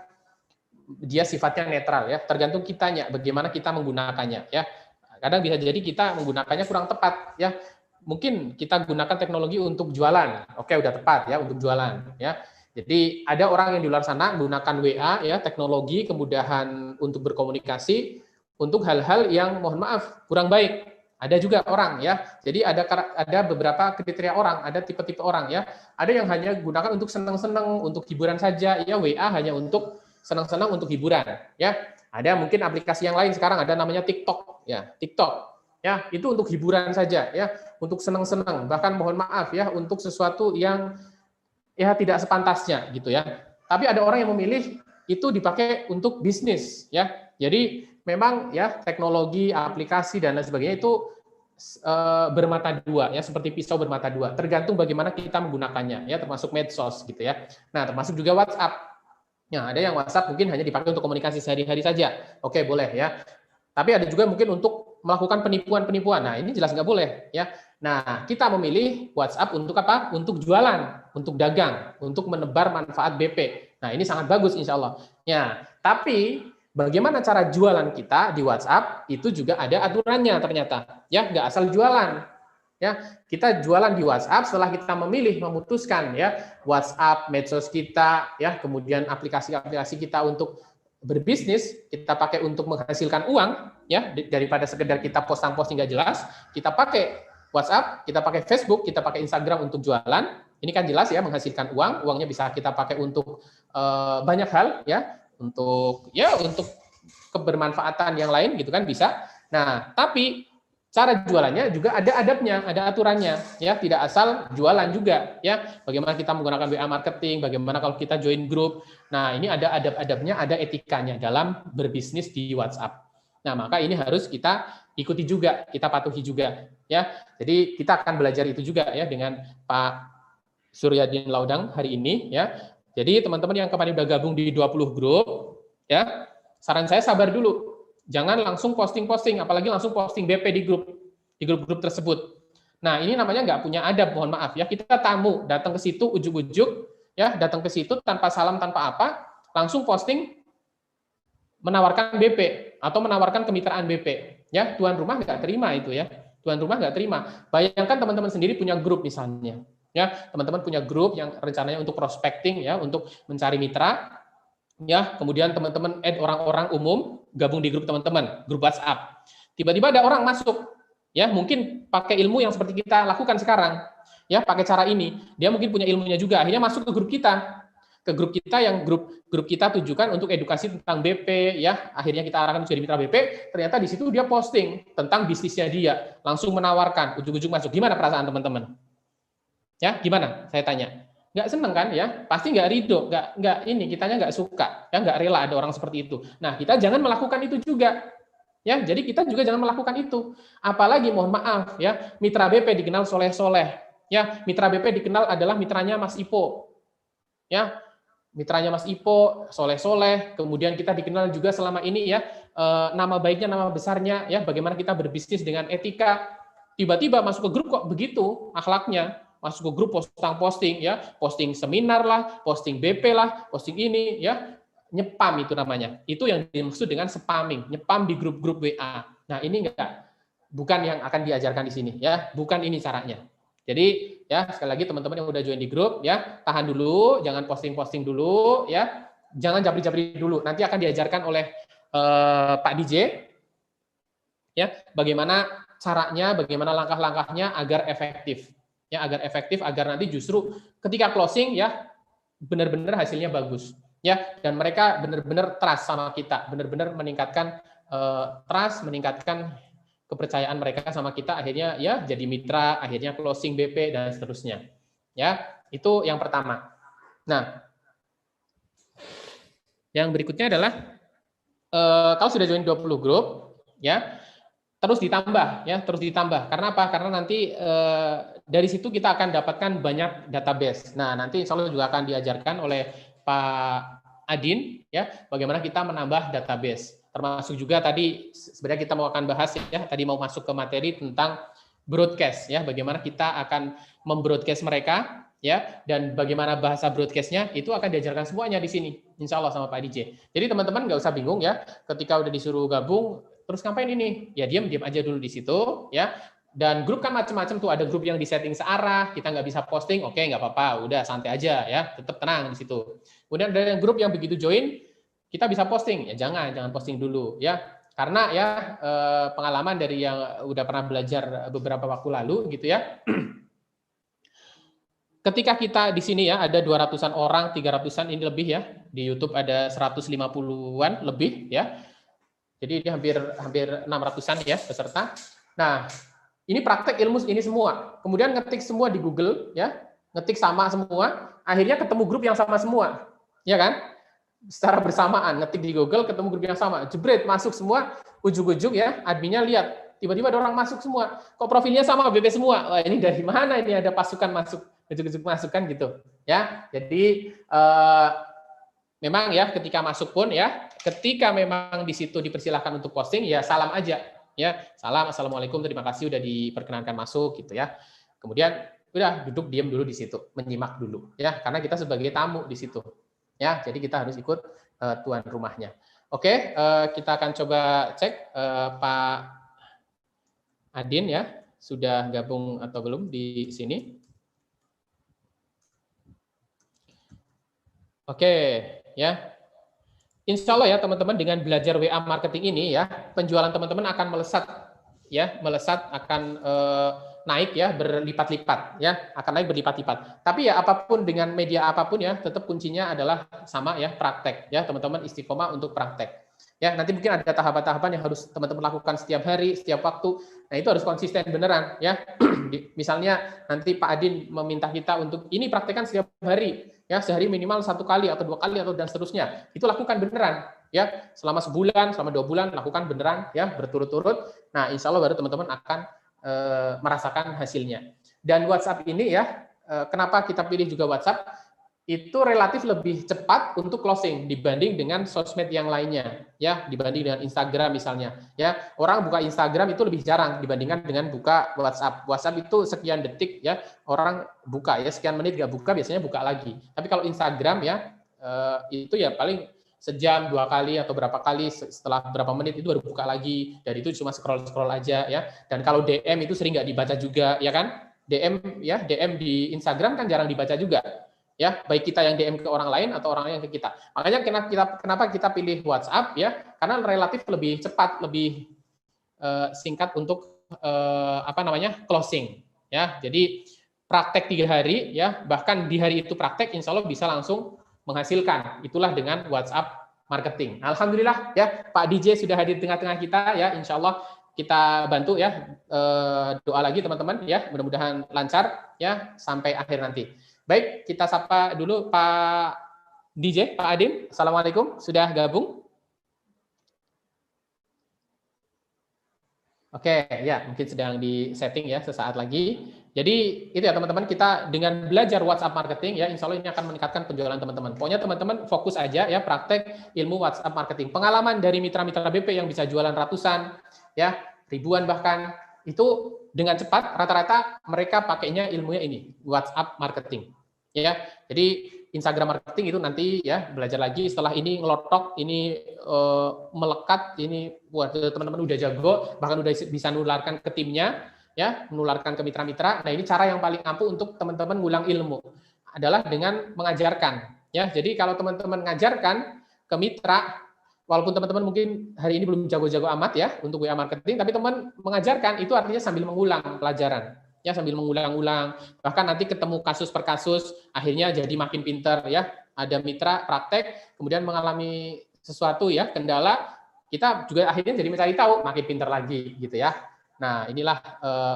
dia sifatnya netral ya, tergantung kitanya bagaimana kita menggunakannya ya. Kadang bisa jadi kita menggunakannya kurang tepat ya. Mungkin kita gunakan teknologi untuk jualan, oke udah tepat ya untuk jualan ya. Jadi ada orang yang di luar sana menggunakan WA ya, teknologi kemudahan untuk berkomunikasi untuk hal-hal yang mohon maaf kurang baik. Ada juga orang ya. Jadi ada beberapa kriteria orang, ada tipe-tipe orang ya. Ada yang hanya gunakan untuk senang-senang, untuk hiburan saja ya, WA hanya untuk senang-senang untuk hiburan ya. Ada mungkin aplikasi yang lain sekarang ada namanya TikTok ya, TikTok. Ya, itu untuk hiburan saja ya, untuk senang-senang, bahkan mohon maaf ya, untuk sesuatu yang ya tidak sepantasnya gitu ya. Tapi ada orang yang memilih itu dipakai untuk bisnis ya. Jadi memang ya teknologi, aplikasi dan lain sebagainya itu bermata dua ya, seperti pisau bermata dua. Tergantung bagaimana kita menggunakannya ya, termasuk medsos gitu ya. Nah, termasuk juga WhatsApp. Ya, ada yang WhatsApp mungkin hanya dipakai untuk komunikasi sehari-hari saja. Oke, boleh ya. Tapi ada juga mungkin untuk melakukan penipuan-penipuan. Nah, ini jelas nggak boleh ya. Nah, kita memilih WhatsApp untuk apa? Untuk jualan, untuk dagang, untuk menebar manfaat BP. Nah, ini sangat bagus insya Allah. Ya, tapi bagaimana cara jualan kita di WhatsApp itu juga ada aturannya ternyata. Ya, nggak asal jualan. Ya, kita jualan di WhatsApp setelah kita memilih memutuskan ya WhatsApp, medsos kita, ya, kemudian aplikasi-aplikasi kita untuk berbisnis, kita pakai untuk menghasilkan uang ya, daripada sekedar kita posting nggak jelas, kita pakai WhatsApp, kita pakai Facebook, kita pakai Instagram untuk jualan. Ini kan jelas ya menghasilkan uang, uangnya bisa kita pakai untuk banyak hal ya, untuk kebermanfaatan yang lain gitu kan bisa. Nah, tapi cara jualannya juga ada adabnya, ada aturannya ya, tidak asal jualan juga ya. Bagaimana kita menggunakan WA marketing, bagaimana kalau kita join grup. Nah, ini ada adab-adabnya, ada etikanya dalam berbisnis di WhatsApp. Nah, maka ini harus kita ikuti juga, kita patuhi juga ya. Jadi kita akan belajar itu juga ya dengan Pak Suryadin Laudang hari ini ya. Jadi teman-teman yang kemarin udah gabung di 20 grup ya, saran saya sabar dulu. Jangan langsung posting-posting, apalagi langsung posting BP di grup-grup tersebut. Nah, ini namanya nggak punya adab, mohon maaf ya. Kita tamu datang ke situ ujuk-ujuk ya, datang ke situ tanpa salam, tanpa apa, langsung posting menawarkan BP atau menawarkan kemitraan BP. Ya, tuan rumah nggak terima itu ya. Tuan rumah nggak terima. Bayangkan teman-teman sendiri punya grup misalnya. Ya, teman-teman punya grup yang rencananya untuk prospecting ya, untuk mencari mitra. Ya, kemudian teman-teman add orang-orang umum gabung di grup teman-teman, grup WhatsApp. Tiba-tiba ada orang masuk. Ya, mungkin pakai ilmu yang seperti kita lakukan sekarang. Ya, pakai cara ini. Dia mungkin punya ilmunya juga, akhirnya masuk ke grup kita. Ke grup kita yang grup kita tujukan untuk edukasi tentang BP ya, akhirnya kita arahkan menjadi mitra BP, ternyata di situ dia posting tentang bisnisnya dia, langsung menawarkan, ujung-ujung masuk. Gimana perasaan teman-teman? Ya, gimana? Saya tanya. Nggak seneng kan ya? Pasti nggak ridho, nggak ini, kitanya nggak suka, ya nggak rela ada orang seperti itu. Nah, kita jangan melakukan itu juga. Ya, jadi kita juga jangan melakukan itu. Apalagi mohon maaf ya, mitra BP dikenal soleh-soleh. Ya, mitra BP dikenal adalah mitranya Mas Ipo. Ya, mitranya Mas Ipo, soleh-soleh, kemudian kita dikenal juga selama ini ya, nama baiknya, nama besarnya, ya bagaimana kita berbisnis dengan etika. Tiba-tiba masuk ke grup kok begitu akhlaknya, masuk ke grup posting ya, posting seminar lah, posting BP lah, posting ini ya, nyepam itu namanya. Itu yang dimaksud dengan spamming, nyepam di grup-grup WA. Nah, ini bukan yang akan diajarkan di sini ya, bukan ini caranya. Jadi ya sekali lagi teman-teman yang udah join di grup ya, tahan dulu, jangan posting-posting dulu ya, jangan japri-japri dulu. Nanti akan diajarkan oleh Pak DJ ya, bagaimana caranya, bagaimana langkah-langkahnya agar efektif. Ya, agar efektif, agar nanti justru ketika closing ya benar-benar hasilnya bagus. Ya, dan mereka benar-benar trust sama kita, benar-benar meningkatkan trust, meningkatkan kepercayaan mereka sama kita, akhirnya ya jadi mitra, akhirnya closing BP dan seterusnya. Ya, itu yang pertama. Nah, yang berikutnya adalah kalau sudah join 20 grup ya, terus ditambah ya, terus ditambah. Karena apa? Karena nanti dari situ kita akan dapatkan banyak database. Nah, nanti insya Allah juga akan diajarkan oleh Pak Adin ya, bagaimana kita menambah database. Termasuk juga tadi sebenarnya kita mau akan bahas ya, tadi mau masuk ke materi tentang broadcast ya, bagaimana kita akan membroadcast mereka ya, dan bagaimana bahasa broadcastnya itu akan diajarkan semuanya di sini, insya Allah sama Pak DJ. Jadi teman-teman nggak usah bingung ya, ketika udah disuruh gabung, terus ngapain ini? Ya diam aja dulu di situ ya. Dan grup kan macam-macam tuh, ada grup yang disetting searah, kita nggak bisa posting, oke nggak apa-apa, udah santai aja ya, tetap tenang di situ. Kemudian ada grup yang begitu join, kita bisa posting, ya jangan posting dulu ya. Karena ya pengalaman dari yang udah pernah belajar beberapa waktu lalu gitu ya. Ketika kita di sini ya ada 200-an orang, 300-an ini lebih ya. Di YouTube ada 150-an lebih ya. Jadi ini hampir 600-an ya peserta. Nah, ini praktek ilmu ini semua. Kemudian ngetik semua di Google ya. Ngetik sama semua, akhirnya ketemu grup yang sama semua. Ya kan? Secara bersamaan ngetik di Google ketemu grup yang sama, jebret masuk semua, ujug-ujug ya adminnya lihat tiba-tiba ada orang masuk semua, kok profilnya sama BP semua. Wah, ini dari mana ini ada pasukan masuk, ujug-ujug masuk kan gitu ya. Jadi memang ya ketika masuk pun ya, ketika memang di situ dipersilahkan untuk posting ya salam aja ya, salam, assalamualaikum, terima kasih udah diperkenankan masuk gitu ya. Kemudian udah duduk diam dulu di situ, menyimak dulu ya, karena kita sebagai tamu di situ. Ya, jadi kita harus ikut tuan rumahnya. Oke, kita akan coba cek Pak Adin ya, sudah gabung atau belum di sini. Oke, ya. Insya Allah ya teman-teman, dengan belajar WA marketing ini ya, penjualan teman-teman akan melesat ya, akan naik ya, berlipat-lipat ya, akan naik berlipat-lipat. Tapi ya apapun dengan media apapun ya, tetap kuncinya adalah sama ya, praktek ya, teman-teman istiqomah untuk praktek. Ya, nanti mungkin ada tahapan-tahapan yang harus teman-teman lakukan setiap hari, setiap waktu. Nah, itu harus konsisten beneran ya. Misalnya nanti Pak Adin meminta kita untuk ini praktekkan setiap hari ya, sehari minimal 1 kali atau 2 kali atau dan seterusnya. Itu lakukan beneran ya, selama sebulan, selama 2 bulan lakukan beneran ya, berturut-turut. Nah, insya Allah baru teman-teman akan merasakan hasilnya. Dan WhatsApp ini ya, kenapa kita pilih juga WhatsApp? Itu relatif lebih cepat untuk closing dibanding dengan sosmed yang lainnya ya, dibanding dengan Instagram misalnya ya. Orang buka Instagram itu lebih jarang dibandingkan dengan buka WhatsApp. WhatsApp itu sekian detik ya orang buka ya, sekian menit nggak buka biasanya buka lagi. Tapi kalau Instagram ya itu ya paling sejam 2 kali atau berapa kali, setelah berapa menit itu baru buka lagi, dan itu cuma scroll aja ya. Dan kalau DM itu sering nggak dibaca juga ya kan, DM ya, DM di Instagram kan jarang dibaca juga ya, baik kita yang DM ke orang lain atau orang lain yang ke kita. Makanya kenapa kita pilih WhatsApp ya, karena relatif lebih cepat, lebih singkat untuk closing ya. Jadi praktek 3 hari ya, bahkan di hari itu praktek insya Allah bisa langsung menghasilkan. Itulah dengan WhatsApp marketing. Alhamdulillah ya, Pak DJ sudah hadir di tengah-tengah kita ya, insya Allah kita bantu ya, doa lagi teman-teman ya, mudah-mudahan lancar ya sampai akhir nanti. Baik, kita sapa dulu Pak DJ, Pak Adin. Assalamualaikum, sudah gabung? Oke, ya mungkin sedang di setting ya sesaat lagi. Jadi itu ya teman-teman, kita dengan belajar WhatsApp marketing ya, insya Allah ini akan meningkatkan penjualan teman-teman. Pokoknya teman-teman fokus aja ya, praktek ilmu WhatsApp marketing. Pengalaman dari mitra-mitra BP yang bisa jualan ratusan, ya ribuan bahkan, itu dengan cepat rata-rata mereka pakainya ilmunya ini, WhatsApp marketing. Ya, jadi Instagram marketing itu nanti ya belajar lagi setelah ini ngelotok, ini melekat, ini buat teman-teman udah jago, bahkan udah bisa menularkan ke timnya, ya menularkan ke mitra-mitra. Nah ini cara yang paling ampuh untuk teman-teman ngulang ilmu adalah dengan mengajarkan. Ya, jadi kalau teman-teman mengajarkan ke mitra, walaupun teman-teman mungkin hari ini belum jago-jago amat ya untuk WA marketing, tapi teman mengajarkan itu artinya sambil mengulang pelajaran. Ya, sambil mengulang-ulang, bahkan nanti ketemu kasus per kasus, akhirnya jadi makin pinter ya. Ada mitra praktek, kemudian mengalami sesuatu ya, kendala, kita juga akhirnya jadi mencari tahu, makin pinter lagi gitu ya. Nah, inilah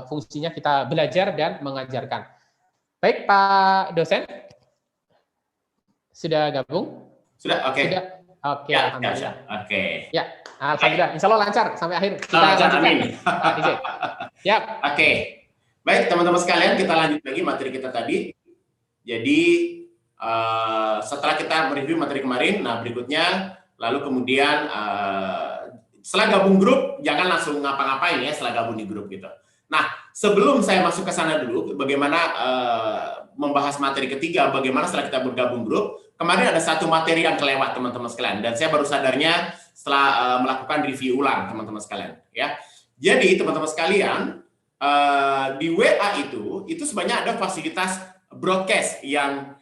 fungsinya kita belajar dan mengajarkan. Baik, Pak dosen, sudah gabung? Sudah, oke. Sudah, oke, ya, alhamdulillah. Oke. Ya, alhamdulillah. Insya Allah lancar sampai akhir. Kita lancar, amin. Ya. Oke. Baik, teman-teman sekalian, kita lanjut lagi materi kita tadi. Jadi, setelah kita mereview materi kemarin, nah berikutnya, lalu kemudian setelah gabung grup, jangan langsung ngapa-ngapain ya setelah gabung di grup gitu. Nah, sebelum saya masuk ke sana dulu, bagaimana membahas materi ketiga, bagaimana setelah kita bergabung grup, kemarin ada satu materi yang kelewat teman-teman sekalian, dan saya baru sadarnya setelah melakukan review ulang teman-teman sekalian. Ya, jadi teman-teman sekalian, di WA itu sebenarnya ada fasilitas broadcast yang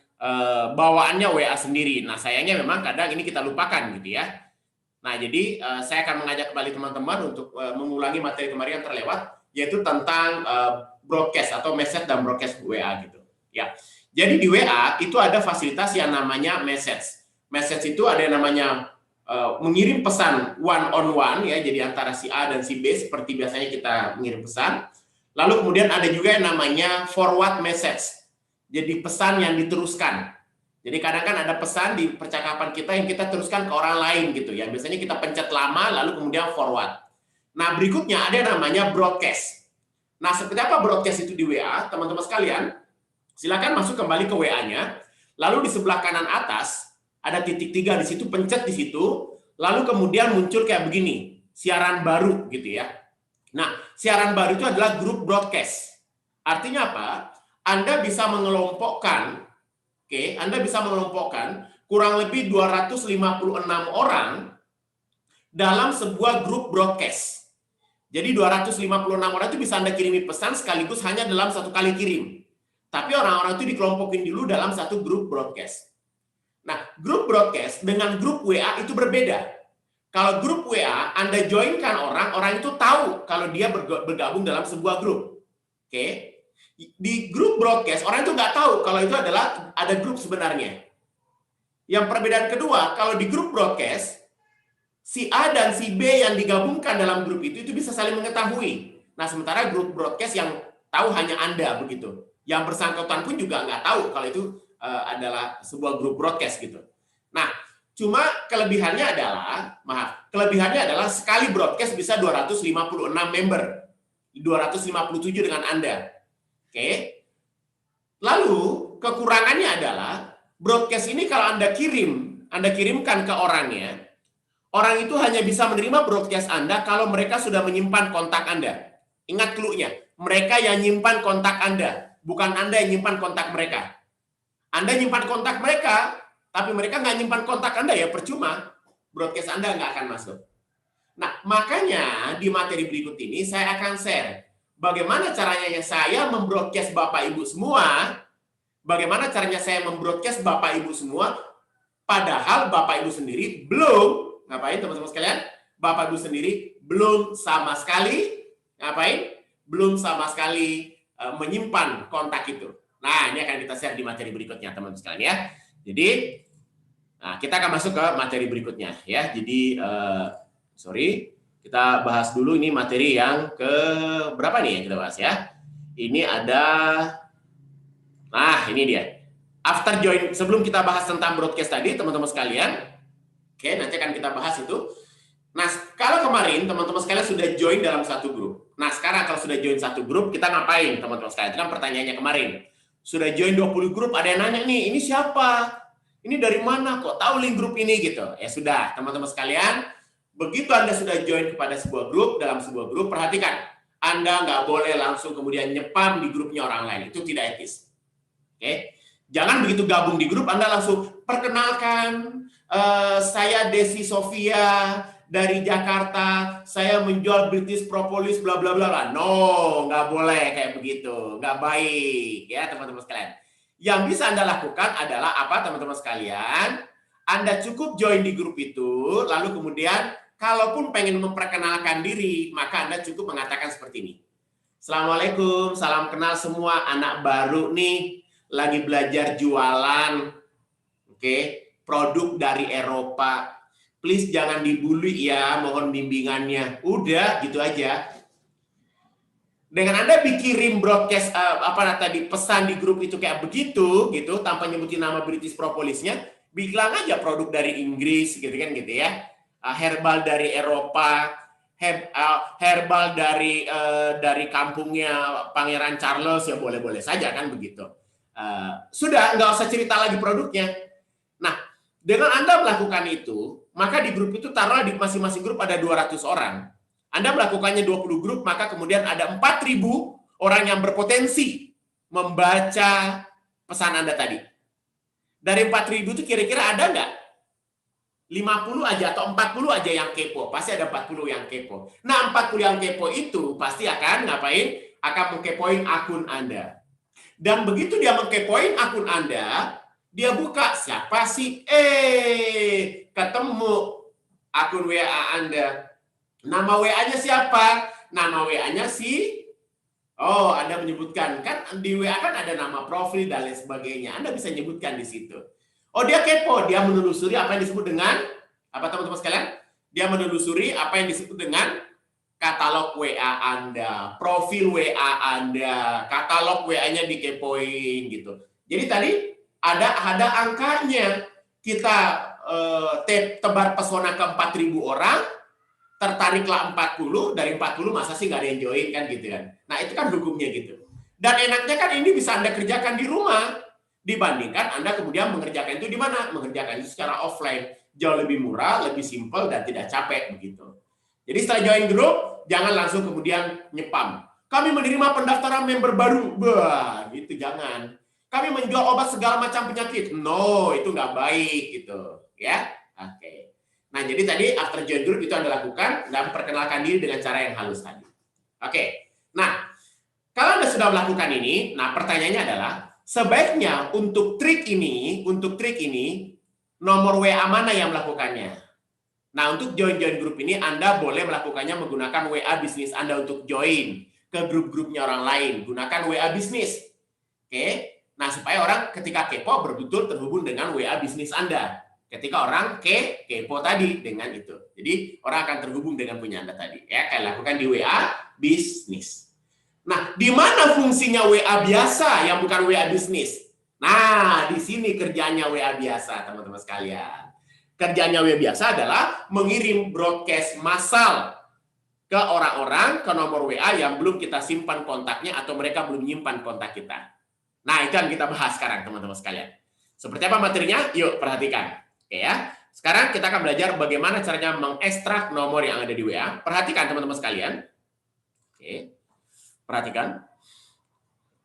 bawaannya WA sendiri. Nah, sayangnya memang kadang ini kita lupakan gitu ya. Nah, jadi saya akan mengajak kembali teman-teman untuk mengulangi materi kemarin yang terlewat, yaitu tentang broadcast atau message dan broadcast WA gitu. Ya. Jadi di WA itu ada fasilitas yang namanya message. Message itu ada yang namanya mengirim pesan one on one ya, jadi antara si A dan si B seperti biasanya kita mengirim pesan. Lalu kemudian ada juga yang namanya forward message. Jadi pesan yang diteruskan. Jadi kadang kan ada pesan di percakapan kita yang kita teruskan ke orang lain gitu ya. Biasanya kita pencet lama lalu kemudian forward. Nah, berikutnya ada yang namanya broadcast. Nah, seperti apa broadcast itu di WA? Teman-teman sekalian, silakan masuk kembali ke WA-nya. Lalu di sebelah kanan atas ada titik 3 di situ, pencet di situ. Lalu kemudian muncul kayak begini, siaran baru gitu ya. Nah, siaran baru itu adalah grup broadcast. Artinya apa? Anda bisa mengelompokkan, Anda bisa mengelompokkan kurang lebih 256 orang dalam sebuah grup broadcast. Jadi 256 orang itu bisa Anda kirimi pesan sekaligus hanya dalam satu kali kirim. Tapi orang-orang itu dikelompokin dulu dalam satu grup broadcast. Nah, grup broadcast dengan grup WA itu berbeda. Kalau grup WA, Anda joinkan orang itu tahu kalau dia bergabung dalam sebuah grup. Di grup broadcast, orang itu nggak tahu kalau itu adalah ada grup sebenarnya. Yang perbedaan kedua, kalau di grup broadcast, si A dan si B yang digabungkan dalam grup itu bisa saling mengetahui. Nah, sementara grup broadcast yang tahu hanya Anda begitu. Yang bersangkutan pun juga nggak tahu kalau itu adalah sebuah grup broadcast gitu. Nah, cuma kelebihannya adalah sekali broadcast bisa 256 member. 257 dengan Anda. Lalu kekurangannya adalah broadcast ini kalau Anda kirimkan ke orangnya, orang itu hanya bisa menerima broadcast Anda kalau mereka sudah menyimpan kontak Anda. Ingat clue-nya, mereka yang nyimpan kontak Anda, bukan Anda yang nyimpan kontak mereka. Anda nyimpan kontak mereka, tapi mereka nggak nyimpan kontak Anda, ya percuma. Broadcast Anda nggak akan masuk. Nah, makanya di materi berikut ini saya akan share bagaimana caranya saya membroadcast Bapak Ibu semua, bagaimana caranya saya membroadcast Bapak Ibu semua, padahal Bapak Ibu sendiri belum, ngapain teman-teman sekalian? Bapak Ibu sendiri belum sama sekali, ngapain? Belum sama sekali menyimpan kontak itu. Nah, ini akan kita share di materi berikutnya teman-teman sekalian ya. Jadi, nah, kita akan masuk ke materi berikutnya ya. Jadi, kita bahas dulu ini materi yang ke berapa nih yang kita bahas ya. Ini ada, nah ini dia. After join, sebelum kita bahas tentang broadcast tadi teman-teman sekalian, nanti akan kita bahas itu. Nah, kalau kemarin teman-teman sekalian sudah join dalam satu grup. Nah, sekarang kalau sudah join satu grup, kita ngapain teman-teman sekalian? Itu kan pertanyaannya kemarin. Sudah join 20 grup, ada yang nanya nih, ini siapa? Ini dari mana kok tahu link grup ini gitu. Ya sudah, teman-teman sekalian, begitu Anda sudah join kepada sebuah grup, dalam sebuah grup, perhatikan, Anda nggak boleh langsung kemudian nyepam di grupnya orang lain. Itu tidak etis. Jangan begitu gabung di grup, Anda langsung, perkenalkan, saya Desi Sofia dari Jakarta, saya menjual British Propolis, bla bla bla. No, nggak boleh kayak begitu. Nggak baik, ya teman-teman sekalian. Yang bisa Anda lakukan adalah apa teman-teman sekalian? Anda cukup join di grup itu, lalu kemudian kalaupun pengen memperkenalkan diri, maka Anda cukup mengatakan seperti ini. Assalamualaikum, salam kenal semua, anak baru nih, lagi belajar jualan, produk dari Eropa. Please jangan dibully ya, mohon bimbingannya. Udah, gitu aja. Dengan Anda dikirim broadcast pesan di grup itu kayak begitu, gitu, tanpa nyebutin nama British Propolisnya, bilang aja produk dari Inggris, gitu kan, gitu ya. Herbal dari Eropa, herbal dari kampungnya Pangeran Charles, ya boleh-boleh saja kan begitu. Sudah, nggak usah cerita lagi produknya. Nah, dengan Anda melakukan itu, maka di grup itu taruhlah di masing-masing grup ada 200 orang. Anda melakukannya 20 grup, maka kemudian ada 4.000 orang yang berpotensi membaca pesan Anda tadi? Dari 4.000 itu kira-kira ada nggak 50 aja atau 40 aja yang kepo? Pasti ada 40 yang kepo. Nah, 40 yang kepo itu pasti akan ngapain? Akan mengkepoin akun Anda. Dan begitu dia mengkepoin akun Anda, dia buka, siapa sih? Ketemu akun WA Anda. Nama WA-nya siapa? Nama WA-nya si Anda menyebutkan. Kan di WA kan ada nama profil dan lain sebagainya. Anda bisa menyebutkan di situ. Dia kepo. Dia menelusuri apa yang disebut dengan, apa teman-teman sekalian? Dia menelusuri apa yang disebut dengan katalog WA Anda, profil WA Anda, katalog WA-nya dikepoin gitu. Jadi tadi ada angkanya. Kita tebar pesona ke 4.000 orang, tertariklah 40, dari 40 masa sih nggak ada yang join kan gitu kan. Nah itu kan hukumnya gitu. Dan enaknya kan ini bisa Anda kerjakan di rumah, dibandingkan Anda kemudian mengerjakan itu di mana? Mengerjakan itu secara offline. Jauh lebih murah, lebih simpel, dan tidak capek begitu. Jadi setelah join grup, jangan langsung kemudian nyepam. Kami menerima pendaftaran member baru. Bah, gitu jangan. Kami menjual obat segala macam penyakit. No, itu nggak baik gitu. Ya, oke. Nah, jadi tadi after join group itu Anda lakukan dan perkenalkan diri dengan cara yang halus tadi. Oke. Nah, kalau Anda sudah melakukan ini, nah pertanyaannya adalah sebaiknya untuk trik ini, nomor WA mana yang melakukannya? Nah, untuk join grup ini Anda boleh melakukannya menggunakan WA bisnis Anda untuk join ke grup-grupnya orang lain. Gunakan WA bisnis. Oke. Nah, supaya orang ketika kepo betul-betul terhubung dengan WA bisnis Anda. Ketika orang kepo tadi dengan itu. Jadi, orang akan terhubung dengan punya Anda tadi. Ya, kalian lakukan di WA bisnis. Nah, di mana fungsinya WA biasa yang bukan WA bisnis? Nah, di sini kerjanya WA biasa, teman-teman sekalian. Kerjanya WA biasa adalah mengirim broadcast massal ke orang-orang, ke nomor WA yang belum kita simpan kontaknya atau mereka belum menyimpan kontak kita. Nah, itu yang kita bahas sekarang, teman-teman sekalian. Seperti apa materinya? Yuk, perhatikan. Oke ya. Sekarang kita akan belajar bagaimana caranya mengekstrak nomor yang ada di WA. Perhatikan, teman-teman sekalian. Oke. Perhatikan.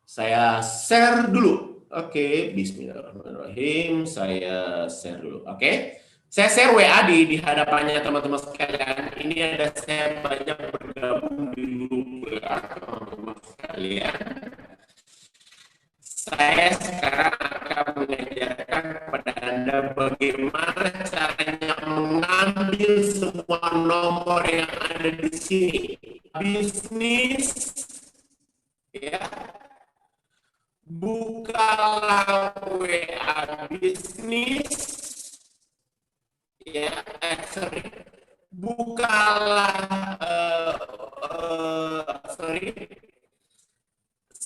Saya share dulu. Oke, bismillahirrahmanirrahim. Saya share dulu. Oke. Saya share WA di hadapannya teman-teman sekalian. Ini ada saya banyak bergabung di grup WA teman-teman sekalian. Saya sekarang akan mengajarkan kepada Anda bagaimana caranya mengambil semua nomor yang ada di sini. Bisnis, ya. Bukalah WA bisnis, ya. Bukalah,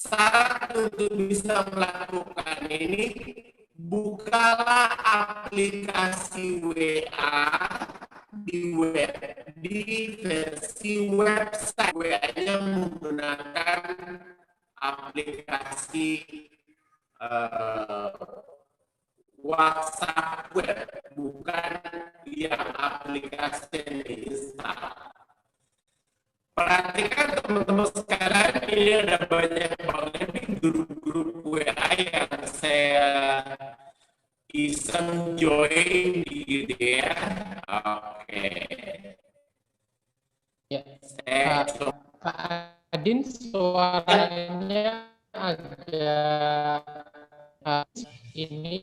syarat untuk bisa melakukan ini, bukalah aplikasi WA di versi website. WA-nya menggunakan aplikasi WhatsApp web, bukan yang aplikasi yang diinstal. Perhatikan teman-teman sekalian, ini ada banyak banget grup-grup WA yang saya iseng join gitu ya. Oke. Ya, Pak Adin suaranya agak ini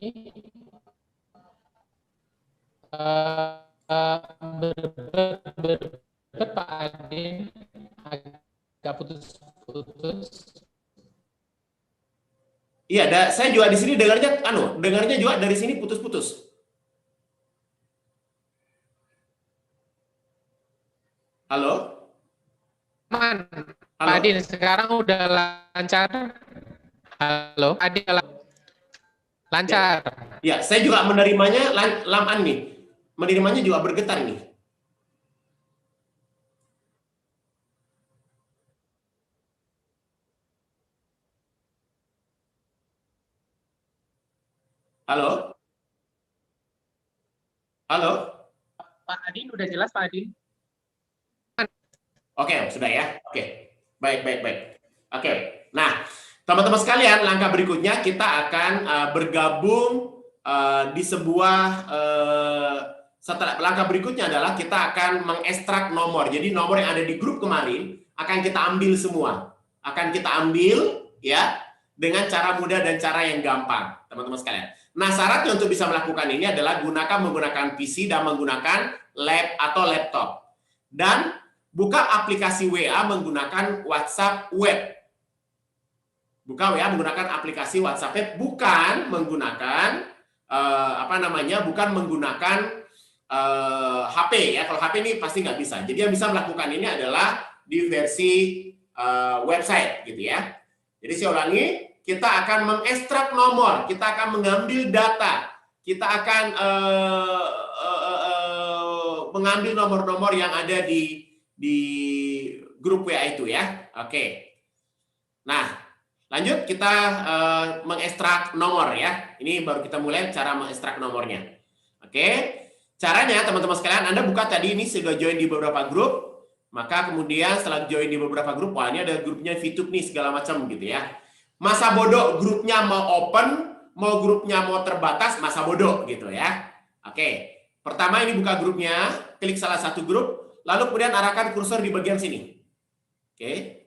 Pak Adin agak putus-putus. Iya, saya juga di sini dengarnya juga dari sini putus-putus. Halo? Man, Pak Adin sekarang udah lancar. Halo, Adin lancar. Ya, saya juga menerimanya laman nih. Menerimanya juga bergetar nih. Halo? Halo? Pak Adin udah jelas, Pak Adin? Oke, sudah ya. Oke. Baik. Oke. Nah, teman-teman sekalian, langkah berikutnya kita akan bergabung di sebuah setelah langkah berikutnya adalah kita akan mengekstrak nomor. Jadi nomor yang ada di grup kemarin akan kita ambil semua. Akan kita ambil ya dengan cara mudah dan cara yang gampang, teman-teman sekalian. Nah, syaratnya untuk bisa melakukan ini adalah menggunakan PC dan menggunakan lab atau laptop. Dan buka aplikasi WA menggunakan WhatsApp web. Buka WA menggunakan aplikasi WhatsApp web, bukan menggunakan bukan menggunakan HP ya. Kalau HP ini pasti nggak bisa. Jadi yang bisa melakukan ini adalah di versi website gitu ya. Jadi saya ulangi, kita akan mengekstrak nomor, kita akan mengambil data, kita akan mengambil nomor-nomor yang ada di grup WA itu ya. Oke. Nah, lanjut kita mengekstrak nomor ya. Ini baru kita mulai cara mengekstrak nomornya. Oke. Caranya teman-teman sekalian, Anda buka tadi ini sudah join di beberapa grup. Maka kemudian setelah join di beberapa grup, wah ini ada grupnya VTube nih segala macam gitu ya. Masa bodoh grupnya mau open, mau grupnya mau terbatas, masa bodoh gitu ya. Oke. Pertama ini buka grupnya, klik salah satu grup, lalu kemudian arahkan kursor di bagian sini. Oke.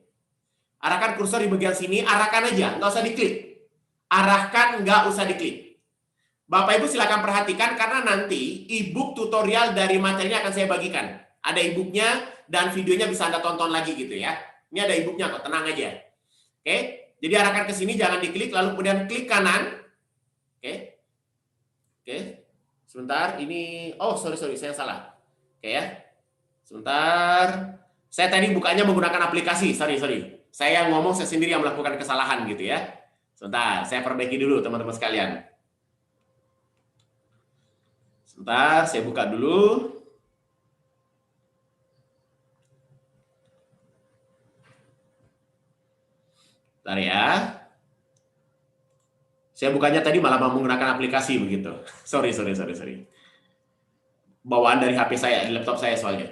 Arahkan kursor di bagian sini, arahkan aja, nggak usah diklik. Arahkan, nggak usah diklik. Bapak Ibu silakan perhatikan karena nanti e-book tutorial dari materinya akan saya bagikan. Ada e-booknya dan videonya bisa Anda tonton lagi gitu ya. Ini ada e-booknya kok, tenang aja. Oke, jadi arahkan ke sini, jangan diklik, lalu kemudian klik kanan. Oke, oke. Sebentar, ini, oh sorry, saya salah. Oke ya, sebentar. Saya tadi bukanya menggunakan aplikasi, sorry. Saya ngomong saya sendiri yang melakukan kesalahan gitu ya. Sebentar, saya perbaiki dulu teman-teman sekalian. Sebentar, saya buka dulu. Bentar ya. Saya bukanya tadi malah menggunakan aplikasi begitu. Sorry. Bawaan dari HP saya, di laptop saya soalnya.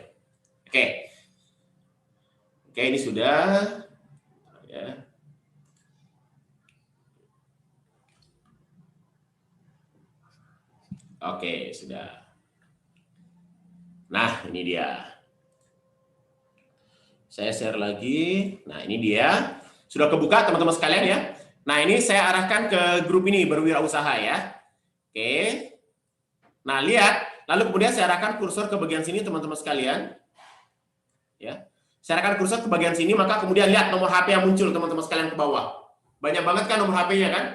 Oke. Oke, ini sudah. Ya. Oke, sudah. Nah, ini dia. Saya share lagi. Nah, ini dia. Sudah kebuka teman-teman sekalian ya. Nah, ini saya arahkan ke grup ini, berwirausaha ya. Oke. Nah, lihat. Lalu kemudian saya arahkan kursor ke bagian sini teman-teman sekalian. Ya. Saya arahkan kursor ke bagian sini, maka kemudian lihat nomor HP yang muncul teman-teman sekalian ke bawah. Banyak banget kan nomor HP-nya kan?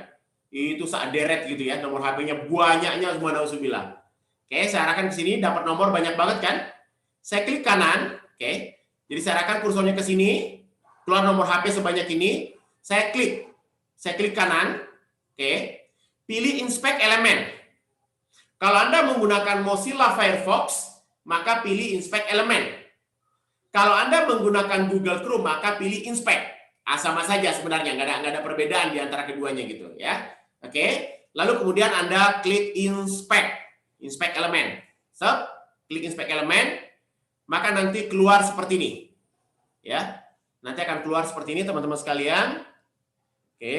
Itu saat deret gitu ya, nomor HP-nya banyaknya semua, nauzubillah. Oke, saya arahkan ke sini, dapat nomor banyak banget kan? Saya klik kanan, oke. Jadi saya arahkan kursornya ke sini, keluar nomor HP sebanyak ini, saya klik kanan, oke. Pilih inspect elemen. Kalau Anda menggunakan Mozilla Firefox, maka pilih inspect elemen. Kalau Anda menggunakan Google Chrome, maka pilih inspect. Sama saja sebenarnya, nggak ada perbedaan di antara keduanya gitu ya. Oke, lalu kemudian Anda klik inspect elemen. Klik inspect elemen, maka nanti keluar seperti ini. Ya, nanti akan keluar seperti ini teman-teman sekalian. Oke,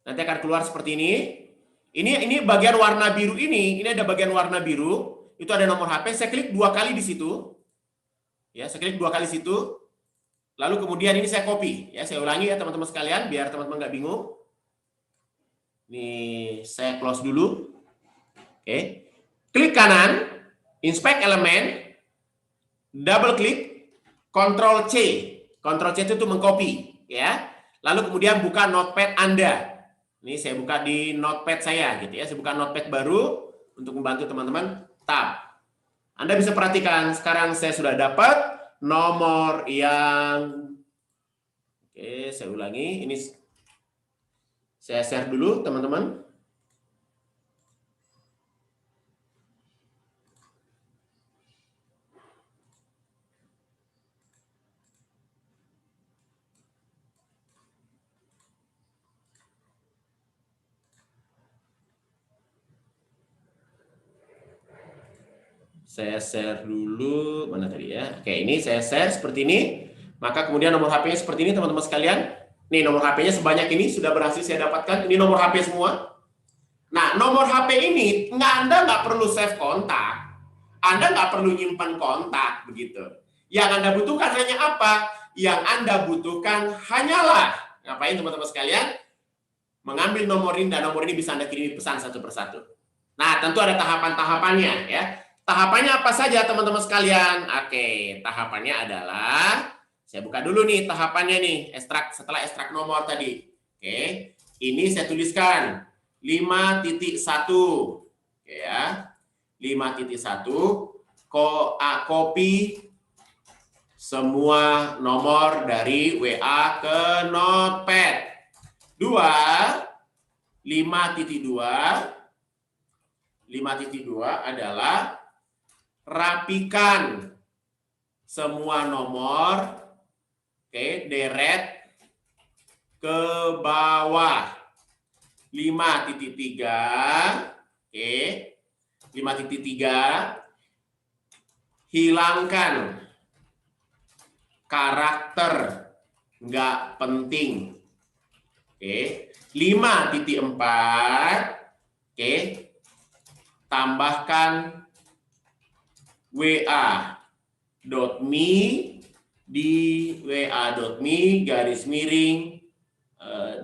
nanti akan keluar seperti ini. Ini bagian warna biru ini ada bagian warna biru, itu ada nomor HP. Saya klik 2 kali di situ. Ya, saya klik 2 kali situ. Lalu kemudian ini saya copy. Ya, saya ulangi ya teman-teman sekalian biar teman-teman nggak bingung. Ini saya close dulu. Oke. Klik kanan, inspect elemen, double klik, Ctrl C. Ctrl C itu mengcopy, ya. Lalu kemudian buka notepad Anda. Ini saya buka di notepad saya gitu ya. Saya buka notepad baru untuk membantu teman-teman. Tab. Anda bisa perhatikan sekarang saya sudah dapat nomor yang, oke, saya ulangi. Ini saya share dulu teman-teman. Saya share dulu, mana tadi ya? Oke, ini saya share seperti ini. Maka kemudian nomor HP-nya seperti ini teman-teman sekalian. Nih nomor HP-nya sebanyak ini sudah berhasil saya dapatkan. Ini nomor HP semua. Nah nomor HP ini Anda nggak perlu save kontak. Anda nggak perlu nyimpan kontak begitu. Yang Anda butuhkan hanya apa? Yang Anda butuhkan hanyalah ngapain teman-teman sekalian? Mengambil nomor ini dan nomor ini bisa Anda kirimi pesan satu persatu. Nah tentu ada tahapan-tahapannya ya. Tahapannya apa saja teman-teman sekalian? Oke, tahapannya adalah saya buka dulu nih tahapannya nih, setelah ekstrak nomor tadi. Oke, ini saya tuliskan 5.1. Oke ya. 5.1 copy semua nomor dari WA ke Notepad. 5.2 adalah rapikan semua nomor. Oke, deret ke bawah. 5.3. Oke. 5.3 hilangkan karakter nggak penting. Oke. 5.4. Oke. Tambahkan wa.me di wa.me garis miring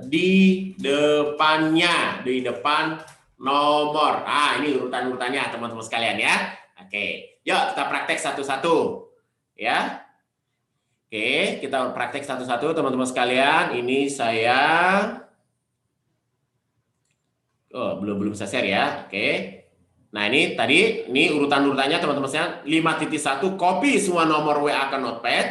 di depannya, di depan nomor. Nah, ini urutan-urutannya teman-teman sekalian ya. Oke, yuk kita praktek satu-satu ya. Oke, kita praktek satu-satu teman-teman sekalian. Ini saya belum saya share ya. Oke. Nah, ini tadi urutan-urutannya teman-teman sekalian. 5.1 copy semua nomor WA ke Notepad.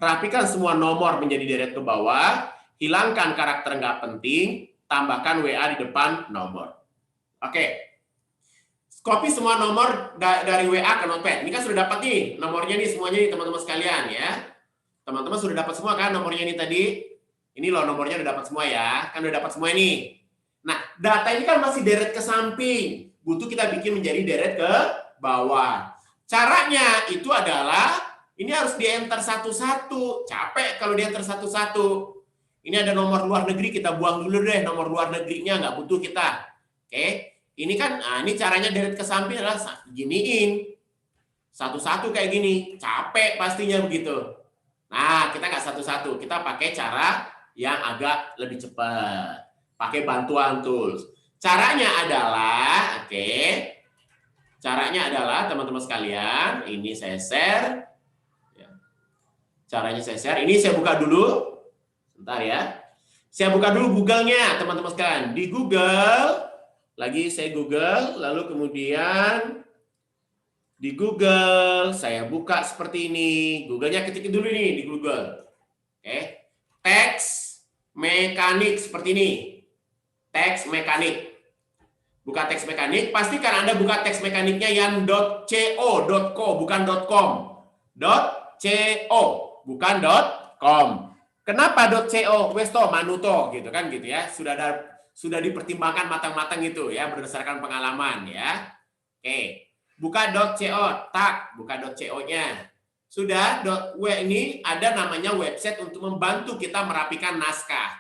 Rapikan semua nomor menjadi deret ke bawah, hilangkan karakter nggak penting, tambahkan WA di depan nomor. Oke. Copy semua nomor dari WA ke Notepad. Ini kan sudah dapat nih nomornya nih semuanya nih teman-teman sekalian ya. Teman-teman sudah dapat semua kan nomornya ini tadi? Ini loh nomornya udah dapat semua ya. Kan udah dapat semua ini. Nah, data ini kan masih deret ke samping. Butuh kita bikin menjadi deret ke bawah. Caranya itu adalah ini harus di-enter satu-satu. Capek kalau di-enter satu-satu. Ini ada nomor luar negeri, kita buang dulu deh nomor luar negerinya, nggak butuh kita. Oke, ini kan, ini caranya deret ke samping adalah giniin. Satu-satu kayak gini, capek pastinya begitu. Nah, kita nggak satu-satu, kita pakai cara yang agak lebih cepat. Pakai bantuan tools. Caranya adalah, caranya adalah teman-teman sekalian, ini saya share. Caranya saya share. Ini saya buka dulu. Sebentar ya. Saya buka dulu Google-nya, teman-teman sekalian. Di Google, lagi saya Google, lalu kemudian di Google saya buka seperti ini. Google-nya ketik dulu nih di Google. Oke. Teks mekanik seperti ini. Teks mekanik. Buka teks mekanik, pastikan Anda buka teks mekaniknya yang .co, bukan .com. .co, bukan .com. Kenapa .co? Westo manuto gitu kan gitu ya. Sudah dipertimbangkan matang-matang gitu ya berdasarkan pengalaman ya. Oke. Buka .co, tak, buka .co-nya. Sudah ini ada namanya website untuk membantu kita merapikan naskah.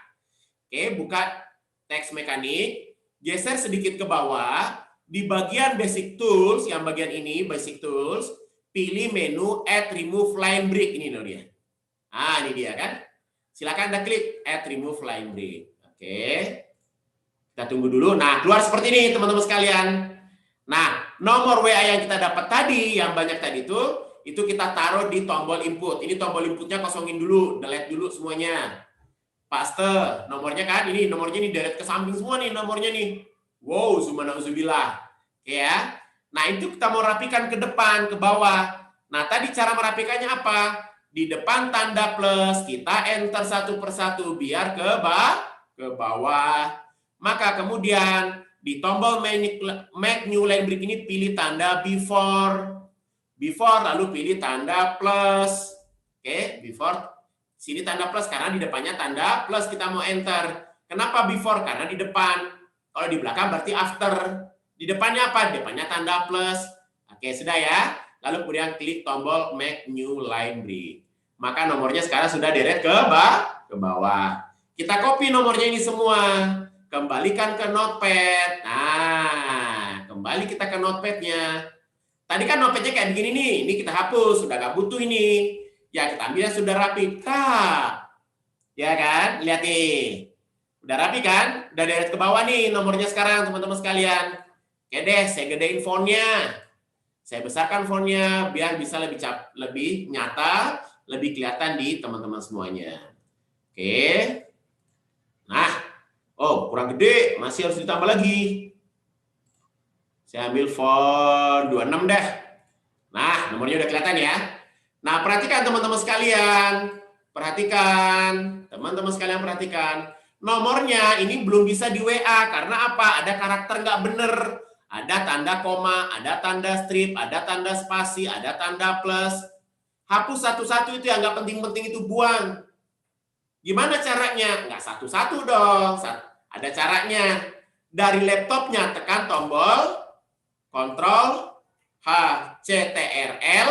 Oke, buka teks mekanik, geser sedikit ke bawah, di bagian basic tools, yang bagian ini basic tools, pilih menu add remove line break ini loh dia. Ah, ini dia kan. Silakan Anda klik add remove line break. Oke. Kita tunggu dulu. Nah, keluar seperti ini teman-teman sekalian. Nah, nomor WA yang kita dapat tadi, yang banyak tadi itu kita taruh di tombol input. Ini tombol inputnya kosongin dulu, delete dulu semuanya. Paste nomornya kan, ini nomornya nih deret ke samping semua nih nomornya nih. Wow, subhanallah. Ya. Nah, itu kita mau rapikan ke depan, ke bawah. Nah, tadi cara merapikannya apa? Di depan tanda plus, kita enter satu persatu biar ke bawah. Maka kemudian di tombol make new line break ini pilih tanda before. Before lalu pilih tanda plus. Oke, before. Sini tanda plus karena di depannya tanda plus kita mau enter. Kenapa before? Karena di depan. Kalau di belakang berarti after. Di depannya apa? Di depannya tanda plus. Oke, sudah ya. Lalu kemudian klik tombol make new line break. maka nomornya sekarang sudah deret ke bawah. Kita copy nomornya ini semua, kembalikan ke notepad. Nah, kembali kita ke notepadnya. Tadi kan notepadnya kayak begini nih, ini kita hapus, sudah nggak butuh ini. Ya, kita ambilnya sudah rapi. Ya kan, lihat nih. Udah rapi kan? Udah deret ke bawah nih nomornya sekarang, teman-teman sekalian. Oke deh, saya gedein fontnya. Saya besarkan fontnya biar bisa lebih nyata, lebih kelihatan di teman-teman semuanya. Oke. Nah, kurang gede, masih harus ditambah lagi. Saya ambil font 26 deh. Nah, nomornya udah kelihatan ya. Nah, perhatikan teman-teman sekalian. Perhatikan, teman-teman sekalian perhatikan. Nomornya ini belum bisa di WA karena apa? Ada karakter nggak bener. Ada tanda koma, ada tanda strip, ada tanda spasi, ada tanda plus. Hapus satu-satu itu yang nggak penting-penting itu buang. Gimana caranya? Nggak satu-satu dong. Ada caranya. Dari laptopnya tekan tombol Ctrl H, CTRL,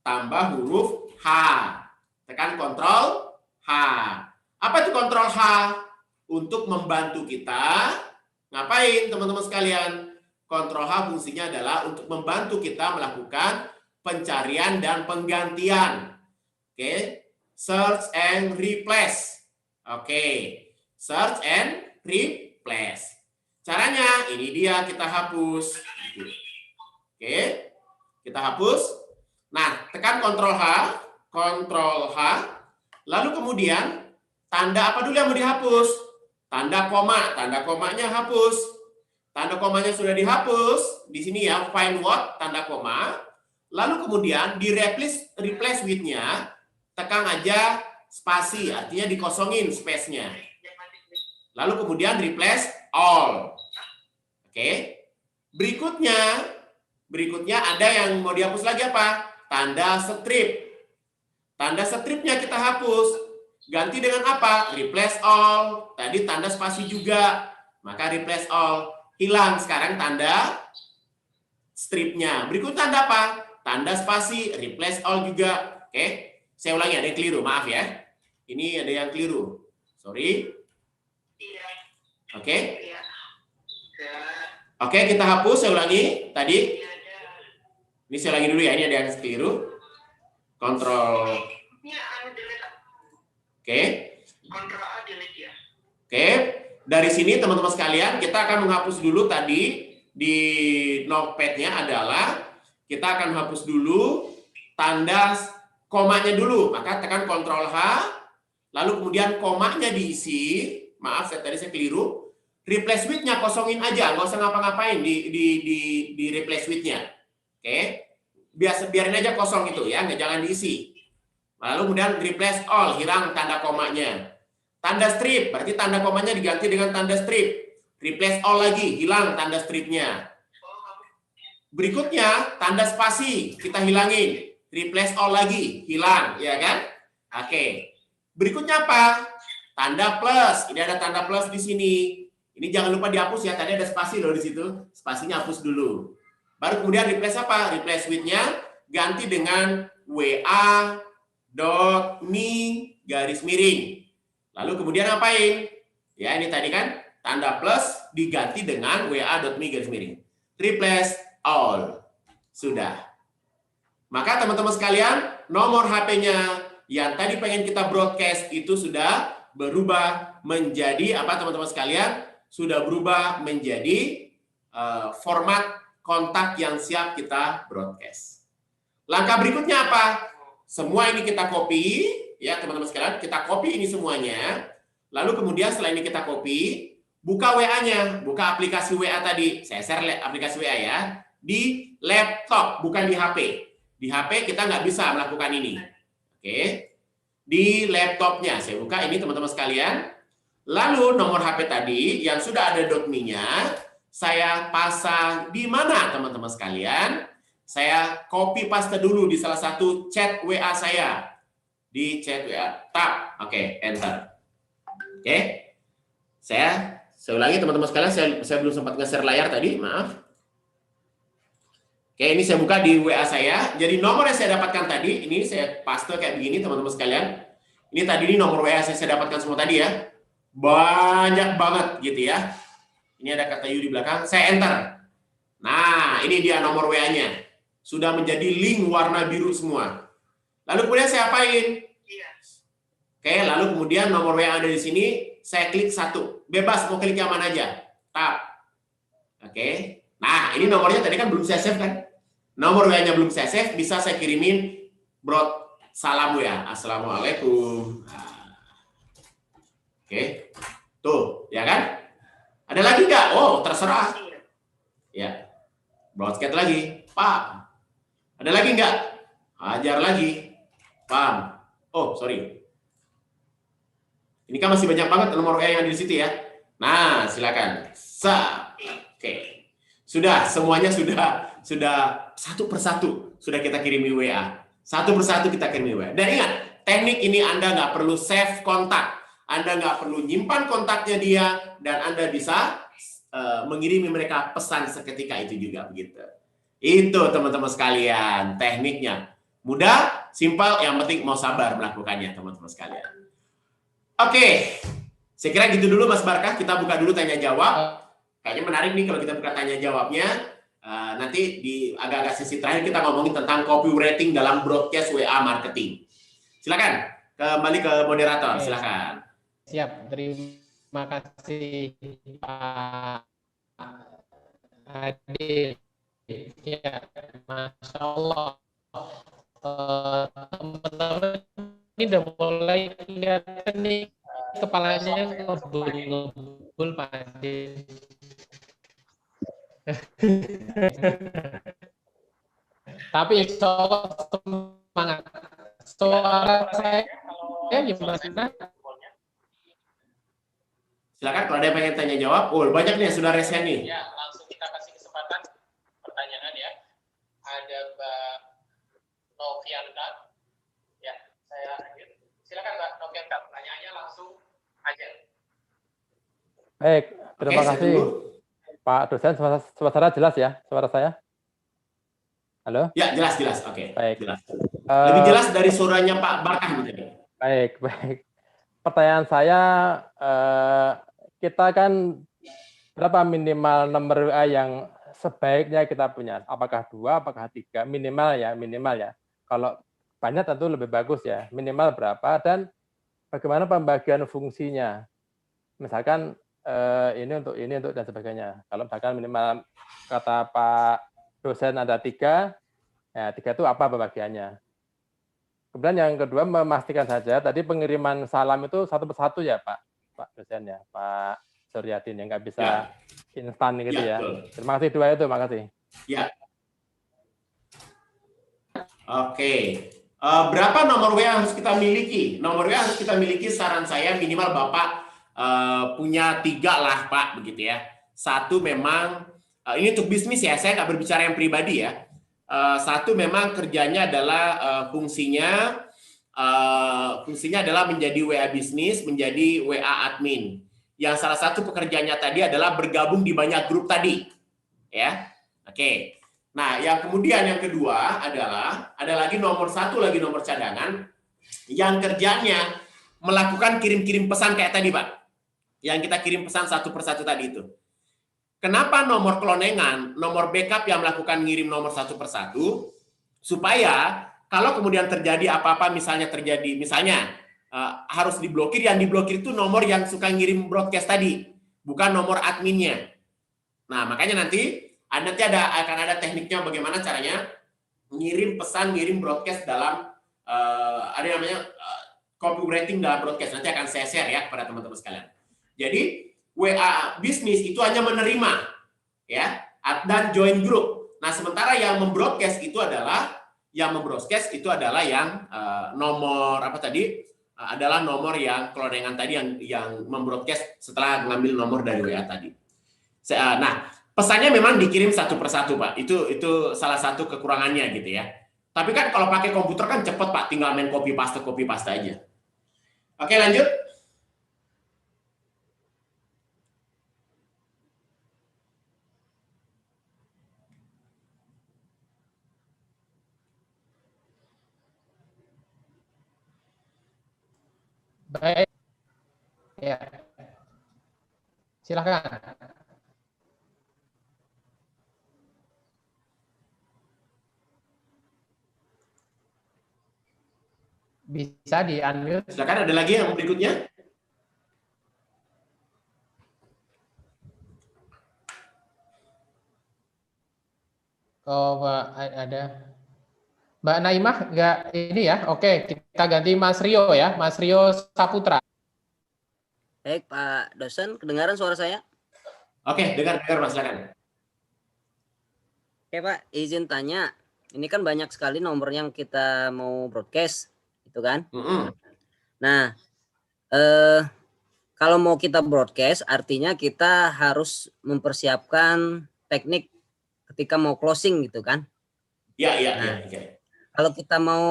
tambah huruf H. Tekan Ctrl H. Apa itu Ctrl H? Untuk membantu kita. Ngapain teman-teman sekalian? Ctrl H fungsinya adalah untuk membantu kita melakukan pencarian dan penggantian. Oke. Search and replace. Oke. Search and replace. Caranya ini dia, kita hapus. Oke. Kita hapus. Nah, tekan Ctrl H, Ctrl H. Lalu kemudian tanda apa dulu yang mau dihapus? Tanda koma. Tanda komanya hapus. Tanda komanya sudah dihapus. Di sini ya, find what, tanda koma. Lalu kemudian di replace with-nya tekan aja spasi, artinya dikosongin space-nya. Lalu kemudian replace all. Oke. Berikutnya ada yang mau dihapus lagi apa? Tanda strip. Tanda stripnya kita hapus. Ganti dengan apa? Replace all. Tadi tanda spasi juga. Maka replace all. Hilang sekarang tanda stripnya. Berikut tanda apa? Tanda spasi, replace all juga. Oke. Saya ulangi, ada yang keliru, maaf ya. Ini ada yang keliru. Sorry. Oke. Oke, kita hapus, saya ulangi. Tadi. Ini saya ulangi dulu ya, ini ada yang keliru. Kontrol. Oke. Oke. Dari sini teman-teman sekalian, kita akan menghapus dulu tadi di notepad-nya adalah kita akan hapus dulu tanda komanya dulu. Maka tekan Ctrl H, lalu kemudian komanya diisi. Maaf, tadi saya keliru. Replace with-nya kosongin aja, nggak usah ngapa-ngapain di replace with-nya. Oke, biarin aja kosong itu ya, jangan diisi. Lalu kemudian replace all, hilang tanda komanya. Tanda strip, berarti tanda komanya diganti dengan tanda strip. Replace all lagi, hilang tanda stripnya. Berikutnya, tanda spasi, kita hilangin. Replace all lagi, hilang, ya kan? Oke. Berikutnya apa? Tanda plus, ini ada tanda plus di sini. Ini jangan lupa dihapus ya, tadi ada spasi loh di situ. Spasinya hapus dulu. Baru kemudian replace apa? Replace with-nya ganti dengan wa.me garis miring. Lalu kemudian apain? Ya, ini tadi kan tanda plus diganti dengan wa.me garis miring. Replace all. Sudah. Maka teman-teman sekalian, nomor HP-nya yang tadi pengen kita broadcast itu sudah berubah menjadi apa teman-teman sekalian? Sudah berubah menjadi format kontak yang siap kita broadcast. Langkah berikutnya apa? Semua ini kita copy, ya teman-teman sekalian, kita copy ini semuanya. Lalu kemudian setelah ini kita copy, buka WA-nya, buka aplikasi WA tadi. Saya share aplikasi WA ya. Di laptop, bukan di HP. Di HP kita nggak bisa melakukan ini. Oke. Di laptopnya, saya buka ini teman-teman sekalian. Lalu nomor HP tadi yang sudah ada .me-nya, saya pasang di mana teman-teman sekalian? Saya copy paste dulu di salah satu chat WA saya. Di chat WA. Tap. Oke, enter. Oke. Saya ulangi teman-teman sekalian, saya belum sempat nge-share layar tadi, maaf. Oke, ini saya buka di WA saya. Jadi nomor yang saya dapatkan tadi, ini saya paste kayak begini teman-teman sekalian. Ini tadi ini nomor WA saya dapatkan semua tadi ya. Banyak banget gitu ya. Ini ada kata you di belakang, saya enter. Nah, ini dia nomor WA-nya. Sudah menjadi link warna biru semua. Lalu kemudian saya apain? Oke, lalu kemudian nomor WA ada di sini, saya klik satu. Bebas mau klik yang mana aja. Tap. Oke. Nah, ini nomornya tadi kan belum saya save kan? Nomor WA-nya belum saya save, bisa saya kirimin bro salam WA. Assalamualaikum. Oke. Tuh, ya kan? Ada lagi nggak? Oh, terserah. Ya. Broadcast lagi. Pak. Ada lagi nggak? Ajar lagi. Paham? Oh, sorry. Ini kan masih banyak banget nomor WA yang ada di situ ya. Nah, silakan. Oke. Sudah, semuanya sudah satu persatu sudah kita kirimi WA. Satu persatu kita kirimi WA. Dan ingat, teknik ini Anda nggak perlu save kontak. Anda nggak perlu nyimpan kontaknya dia, dan Anda bisa mengirimi mereka pesan seketika itu juga begitu. Itu teman-teman sekalian, tekniknya. Mudah, simpel, yang penting mau sabar melakukannya teman-teman sekalian. Oke, saya kira gitu dulu Mas Barkah, kita buka dulu tanya jawab. Kayaknya menarik nih kalau kita buka tanya jawabnya. Nanti di agak-agak sesi terakhir kita ngomongin tentang copywriting dalam broadcast WA marketing. Silakan, kembali ke moderator, silakan. Siap, terima kasih Pak Adil. Ya, Masya Allah. Teman-teman ini udah mulai kelihatan nih kepalanya ngebul Pak Adil. Tapi insya Allah semangat. Suara saya gimana? Silakan kalau ada yang pengen tanya jawab. Oh, banyak nih yang sudah resen nih. Ya, langsung kita kasih kesempatan pertanyaan ya. Ada Mbak Novianta. Ya, saya hadir. Silakan Mbak Novianta, pertanyaannya langsung aja. Baik, terima kasih Pak dosen. Suara jelas ya, suara saya? Halo? Ya, jelas. Oke. Baik. Jelas. Lebih jelas dari suaranya Pak Barkah gitu. Baik. Pertanyaan saya, kita kan berapa minimal nomor WA yang sebaiknya kita punya? Apakah 2, apakah 3? Minimal ya. Kalau banyak tentu lebih bagus ya. Minimal berapa dan bagaimana pembagian fungsinya? Misalkan ini untuk dan sebagainya. Kalau misalkan minimal kata Pak dosen ada 3, ya 3 itu apa pembagiannya? Kemudian yang kedua, memastikan saja tadi pengiriman salam itu satu persatu ya Pak dosen ya, Pak Suryadin, yang nggak bisa instan gitu ya. Terima kasih 2 itu, makasih. Ya. Oke. Berapa nomor WA harus kita miliki? Nomor WA harus kita miliki, saran saya minimal Bapak punya 3 lah Pak, begitu ya. 1 memang, ini untuk bisnis ya, saya nggak berbicara yang pribadi ya. 1 memang kerjanya adalah fungsinya adalah menjadi WA bisnis, menjadi WA admin. Yang salah satu pekerjaannya tadi adalah bergabung di banyak grup tadi, ya. Oke. Nah, yang kedua adalah ada lagi nomor 1 lagi, nomor cadangan, yang kerjanya melakukan kirim-kirim pesan kayak tadi Pak, yang kita kirim pesan satu persatu tadi itu. Kenapa nomor klonengan, nomor backup yang melakukan ngirim nomor satu persatu, supaya kalau kemudian terjadi apa-apa, misalnya harus diblokir, yang diblokir itu nomor yang suka ngirim broadcast tadi, bukan nomor adminnya. Nah, makanya nanti akan ada tekniknya bagaimana caranya ngirim pesan, ngirim broadcast dalam ada namanya copywriting dalam broadcast. Nanti akan saya share ya kepada teman-teman sekalian. Jadi WA bisnis itu hanya menerima ya dan join grup. Nah, sementara yang membroadcast itu adalah yang nomor apa tadi? Adalah nomor yang klonengan tadi yang membroadcast setelah mengambil nomor dari WA tadi. Nah, pesannya memang dikirim satu persatu Pak. Itu salah satu kekurangannya gitu ya. Tapi kan kalau pakai komputer kan cepet Pak, tinggal main copy paste aja. Oke, lanjut. Baik. Ya. Silakan. Bisa di-unmute. Silakan, ada lagi yang berikutnya? Oh, ada. Mbak Naimah nggak ini ya? Oke, kita ganti Mas Rio ya, Mas Rio Saputra. Baik, Pak dosen, kedengaran suara saya? Oke, dengar Mas, silakan. Oke, Pak, izin tanya. Ini kan banyak sekali nomor yang kita mau broadcast, itu kan? Nah, kalau mau kita broadcast, artinya kita harus mempersiapkan teknik ketika mau closing, gitu kan? Iya. Kalau kita mau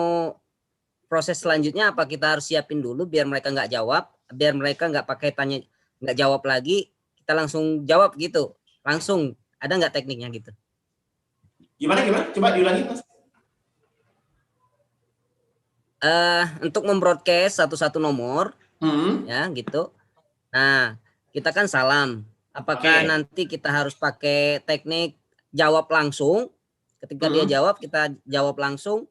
proses selanjutnya, apa kita harus siapin dulu biar mereka nggak jawab, biar mereka nggak pakai tanya, nggak jawab lagi, kita langsung jawab gitu, langsung. Ada nggak tekniknya gitu? Gimana? Coba diulangi, Mas. Untuk membroadcast satu-satu nomor, ya gitu. Nah, kita kan salam. Apakah nanti kita harus pakai teknik jawab langsung? Ketika dia jawab, kita jawab langsung,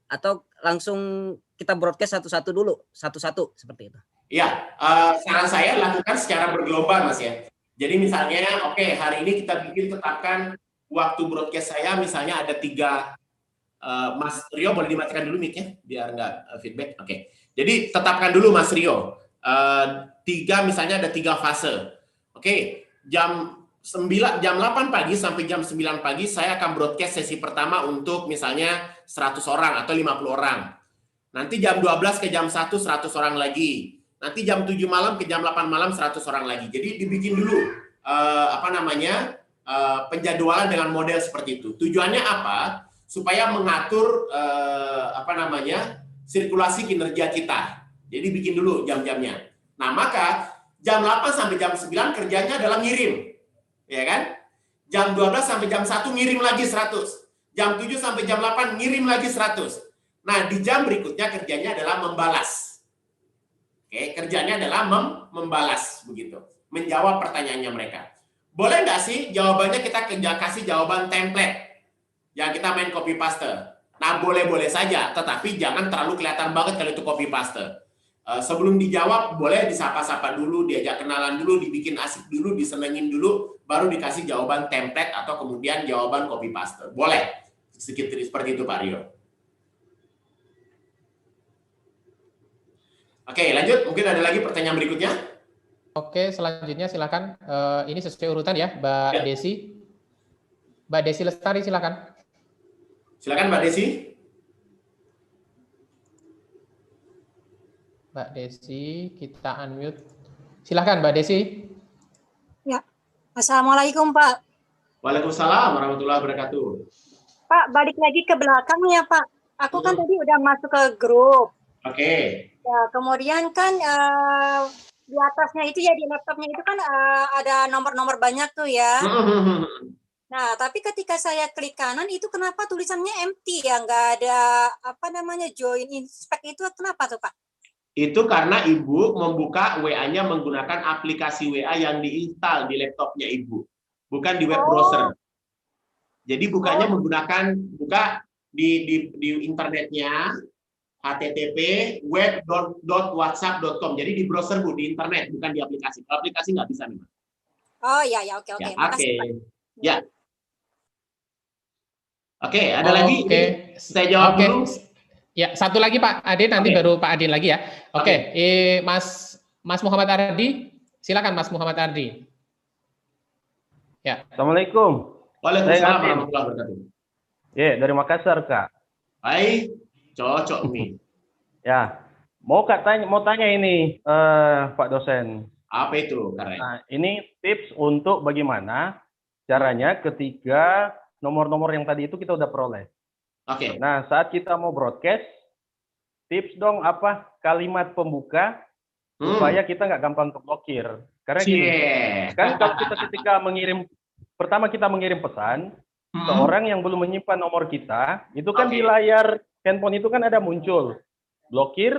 atau langsung kita broadcast satu-satu dulu, satu-satu seperti itu? Iya, saran saya lakukan secara bergelombang, Mas ya. Jadi misalnya, oke, hari ini kita tetapkan waktu broadcast saya, misalnya ada 3. Mas Rio boleh dimatikan dulu mic-nya biar nggak feedback. Oke. Jadi tetapkan dulu Mas Rio. 3 misalnya ada 3 fase. Oke, jam 8 pagi sampai jam 9 pagi saya akan broadcast sesi pertama untuk misalnya 100 orang atau 50 orang. Nanti jam 12 ke jam 1 100 orang lagi. Nanti jam 7 malam ke jam 8 malam 100 orang lagi. Jadi dibikin dulu penjadwalan dengan model seperti itu. Tujuannya apa? Supaya mengatur sirkulasi kinerja kita. Jadi bikin dulu jam-jamnya. Nah, maka jam 8 sampai jam 9 kerjanya adalah ngirim. Ya kan? Jam 12 sampai jam 1 ngirim lagi 100. Jam 7 sampai jam 8 ngirim lagi 100. Nah, di jam berikutnya kerjanya adalah membalas. Oke, kerjanya adalah membalas begitu. Menjawab pertanyaannya mereka. Boleh nggak sih jawabannya kita kasih jawaban template? Yang kita main copy paste. Nah, boleh-boleh saja, tetapi jangan terlalu kelihatan banget kalau itu copy paste. Sebelum dijawab, boleh disapa-sapa dulu, diajak kenalan dulu, dibikin asik dulu, disenengin dulu, baru dikasih jawaban template atau kemudian jawaban copy paste. Boleh. Sedikit seperti itu, Pak Rio. Oke, lanjut. Mungkin ada lagi pertanyaan berikutnya. Oke, selanjutnya silakan. Ini sesuai urutan ya, Mbak Desi. Mbak Desi Lestari, silakan. Silakan Mbak Desi. Mbak Desi, kita unmute. Silakan Mbak Desi. Ya, Assalamualaikum Pak. Waalaikumsalam warahmatullahi wabarakatuh. Pak, balik lagi ke belakang ya Pak. Aku kan tadi udah masuk ke grup. Oke. Ya, kemudian kan di atasnya itu ya, di laptopnya itu kan ada nomor-nomor banyak tuh ya. Nah, tapi ketika saya klik kanan itu kenapa tulisannya empty ya, nggak ada join inspect itu, kenapa tuh Pak? Itu karena Ibu membuka WA-nya menggunakan aplikasi WA yang diinstal di laptopnya Ibu, bukan di web browser. Jadi bukanya menggunakan di internetnya http web.whatsapp.com. Jadi di browser Bu, di internet, bukan di aplikasi. Kalau aplikasi nggak bisa memang. Oh ya, oke. Ya, Makasih, Pak. Ya. Oke, ada lagi? Oke. Saya jawab dulu. Ya, satu lagi Pak Adin, nanti baru Pak Adin lagi ya. Oke. Mas Muhammad Ardi, silakan Mas Muhammad Ardi. Ya. Assalamualaikum. Waalaikumsalam warahmatullahi wabarakatuh. Ya, dari Makassar, Kak. Hai, cocok nih. Ya, mau tanya ini, Pak dosen. Apa itu, Karen? Nah, ini tips untuk bagaimana caranya ketika nomor-nomor yang tadi itu kita udah peroleh. Oke. Nah, saat kita mau broadcast, tips dong apa kalimat pembuka supaya kita nggak gampang terblokir. Karena gini, kan kalau kita ketika pertama kita mengirim pesan, seorang yang belum menyimpan nomor kita, itu kan di layar handphone itu kan ada muncul blokir,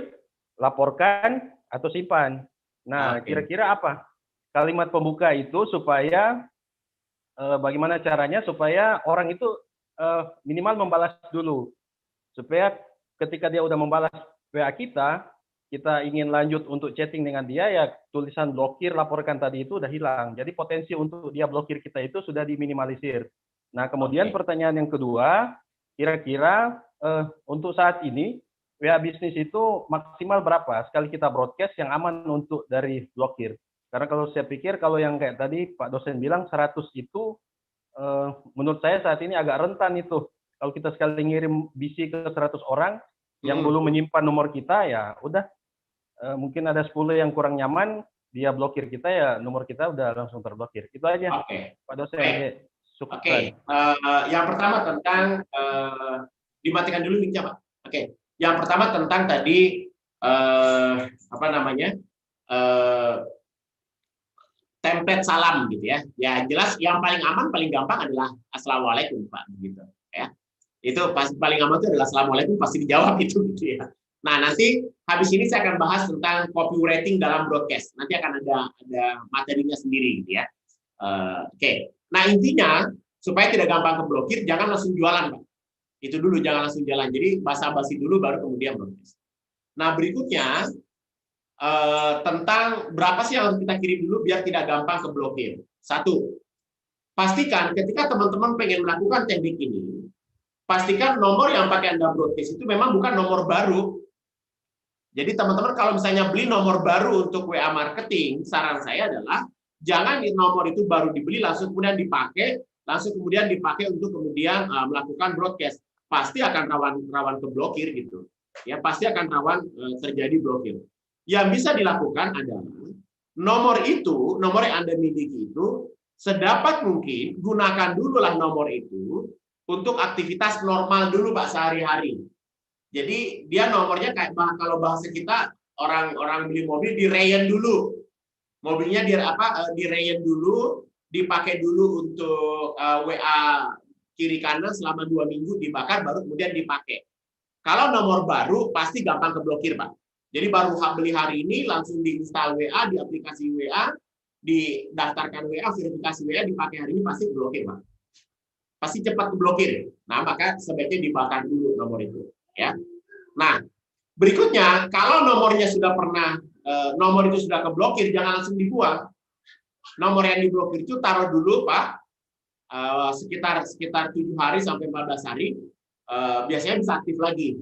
laporkan, atau simpan. Nah, kira-kira apa kalimat pembuka itu supaya bagaimana caranya supaya orang itu minimal membalas dulu. Supaya ketika dia udah membalas WA kita ingin lanjut untuk chatting dengan dia, ya tulisan blokir, laporkan tadi itu udah hilang. Jadi potensi untuk dia blokir kita itu sudah diminimalisir. Nah, kemudian pertanyaan yang kedua, kira-kira untuk saat ini WA bisnis itu maksimal berapa sekali kita broadcast yang aman untuk dari blokir? Karena kalau saya pikir kalau yang kayak tadi Pak dosen bilang 100 itu menurut saya saat ini agak rentan itu. Kalau kita sekali ngirim BC ke 100 orang yang belum menyimpan nomor kita, ya udah mungkin ada 10 yang kurang nyaman, dia blokir kita, ya nomor kita udah langsung terblokir. Itu aja, Pak dosen. Yang pertama tentang dimatikan dulu mic-nya, Pak. Yang pertama tentang tadi apa namanya? Template salam gitu ya. Ya jelas yang paling aman, paling gampang adalah assalamualaikum, Pak, begitu ya. Itu pasti paling aman itu adalah assalamualaikum, pasti dijawab itu gitu ya. Nah, nanti habis ini saya akan bahas tentang copywriting dalam broadcast. Nanti akan ada materinya sendiri gitu ya. Nah, intinya supaya tidak gampang keblokir, jangan langsung jualan, Pak. Itu dulu, jangan langsung jalan. Jadi basa-basi dulu baru kemudian broadcast. Nah, berikutnya tentang berapa sih yang harus kita kirim dulu biar tidak gampang keblokir. Satu, pastikan ketika teman-teman pengen melakukan teknik ini, pastikan nomor yang pakai Anda broadcast itu memang bukan nomor baru. Jadi teman-teman kalau misalnya beli nomor baru untuk WA marketing, saran saya adalah jangan nomor itu baru dibeli langsung kemudian dipakai, untuk kemudian melakukan broadcast. Pasti akan rawan keblokir gitu. Ya, pasti akan rawan terjadi blokir. Yang bisa dilakukan adalah nomor yang Anda miliki itu sedapat mungkin gunakan dululah nomor itu untuk aktivitas normal dulu, Pak, sehari-hari. Jadi dia nomornya kayak kalau bahasa kita orang beli mobil direyen dulu. Mobilnya direyen dulu, dipakai dulu untuk WA kiri kanan selama 2 minggu, dibakar baru kemudian dipakai. Kalau nomor baru pasti gampang keblokir, Pak. Jadi baru beli hari ini langsung diinstal WA di aplikasi WA, didaftarkan WA, verifikasi WA, dipakai hari ini pasti blokir, Pak. Pasti cepat keblokir. Nah, maka sebaiknya dibakar dulu nomor itu, ya. Nah, berikutnya kalau nomornya sudah nomor itu sudah keblokir, jangan langsung dibuang. Nomor yang diblokir itu taruh dulu, Pak, sekitar 7 hari sampai 14 hari, biasanya bisa aktif lagi.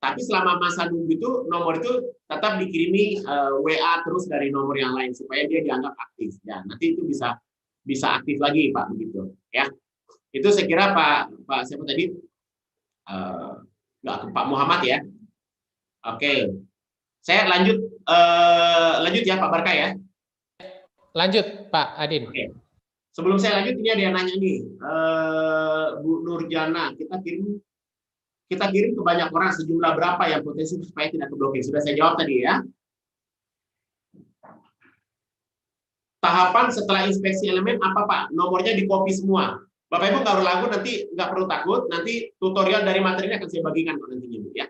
Tapi selama masa nunggu itu, nomor itu tetap dikirimi WA terus dari nomor yang lain supaya dia dianggap aktif. Ya, nanti itu bisa aktif lagi, Pak, begitu. Ya, itu saya kira Pak siapa tadi? Pak Muhammad ya. Oke, saya lanjut ya Pak Barka ya. Lanjut Pak Adin. Oke. Sebelum saya lanjut, ini ada yang nanya nih, Bu Nurjana, kita kirim ke banyak orang, sejumlah berapa yang potensi supaya tidak keblokir? Sudah saya jawab tadi ya. Tahapan setelah inspeksi elemen apa, Pak? Nomornya di copy semua. Bapak Ibu nggak perlu ragu, nanti nggak perlu takut, nanti tutorial dari materi ini akan saya bagikan nantinya, Bu ya.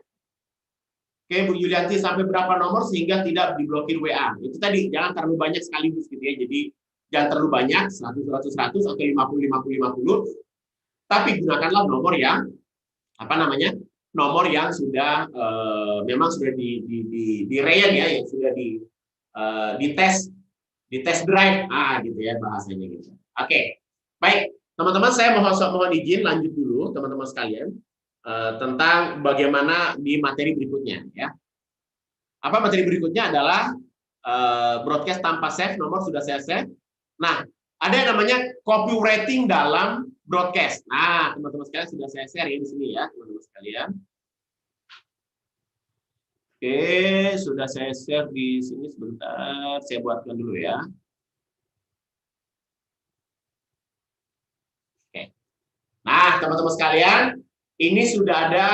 Oke, Bu Yulianti, sampai berapa nomor sehingga tidak diblokir WA? Itu tadi, jangan terlalu banyak sekaligus gitu ya. Jadi jangan terlalu banyak, 100 atau 50. Tapi gunakanlah nomor yang nomor yang sudah memang sudah di reyen ya, yang sudah di test drive, gitu ya bahasanya gitu. Oke, baik teman-teman, saya mohon izin lanjut dulu teman-teman sekalian tentang bagaimana di materi berikutnya ya. Apa materi berikutnya adalah broadcast tanpa save, nomor sudah saya save. Nah, ada yang namanya copywriting dalam broadcast. Nah, teman-teman sekalian sudah saya share ya di sini ya, teman-teman sekalian. Oke, sudah saya share di sini sebentar. Saya buatkan dulu ya. Oke. Nah, teman-teman sekalian, ini sudah ada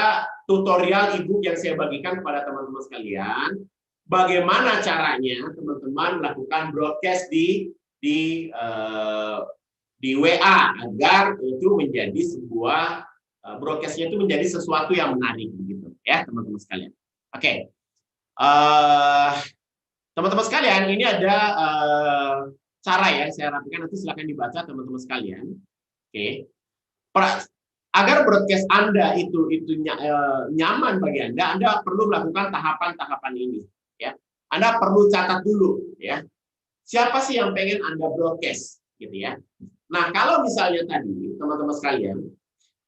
tutorial e-book yang saya bagikan kepada teman-teman sekalian. Bagaimana caranya teman-teman melakukan broadcast di WA agar itu menjadi sebuah broadcastnya itu menjadi sesuatu yang menarik begitu ya teman-teman sekalian. Oke. Teman-teman sekalian, ini ada cara ya, saya rapikan, nanti silakan dibaca teman-teman sekalian. Oke. Agar broadcast Anda itu nyaman bagi Anda perlu melakukan tahapan-tahapan ini. Ya, Anda perlu catat dulu, ya. Siapa sih yang pengen Anda broadcast, gitu ya? Nah, kalau misalnya tadi teman-teman sekalian,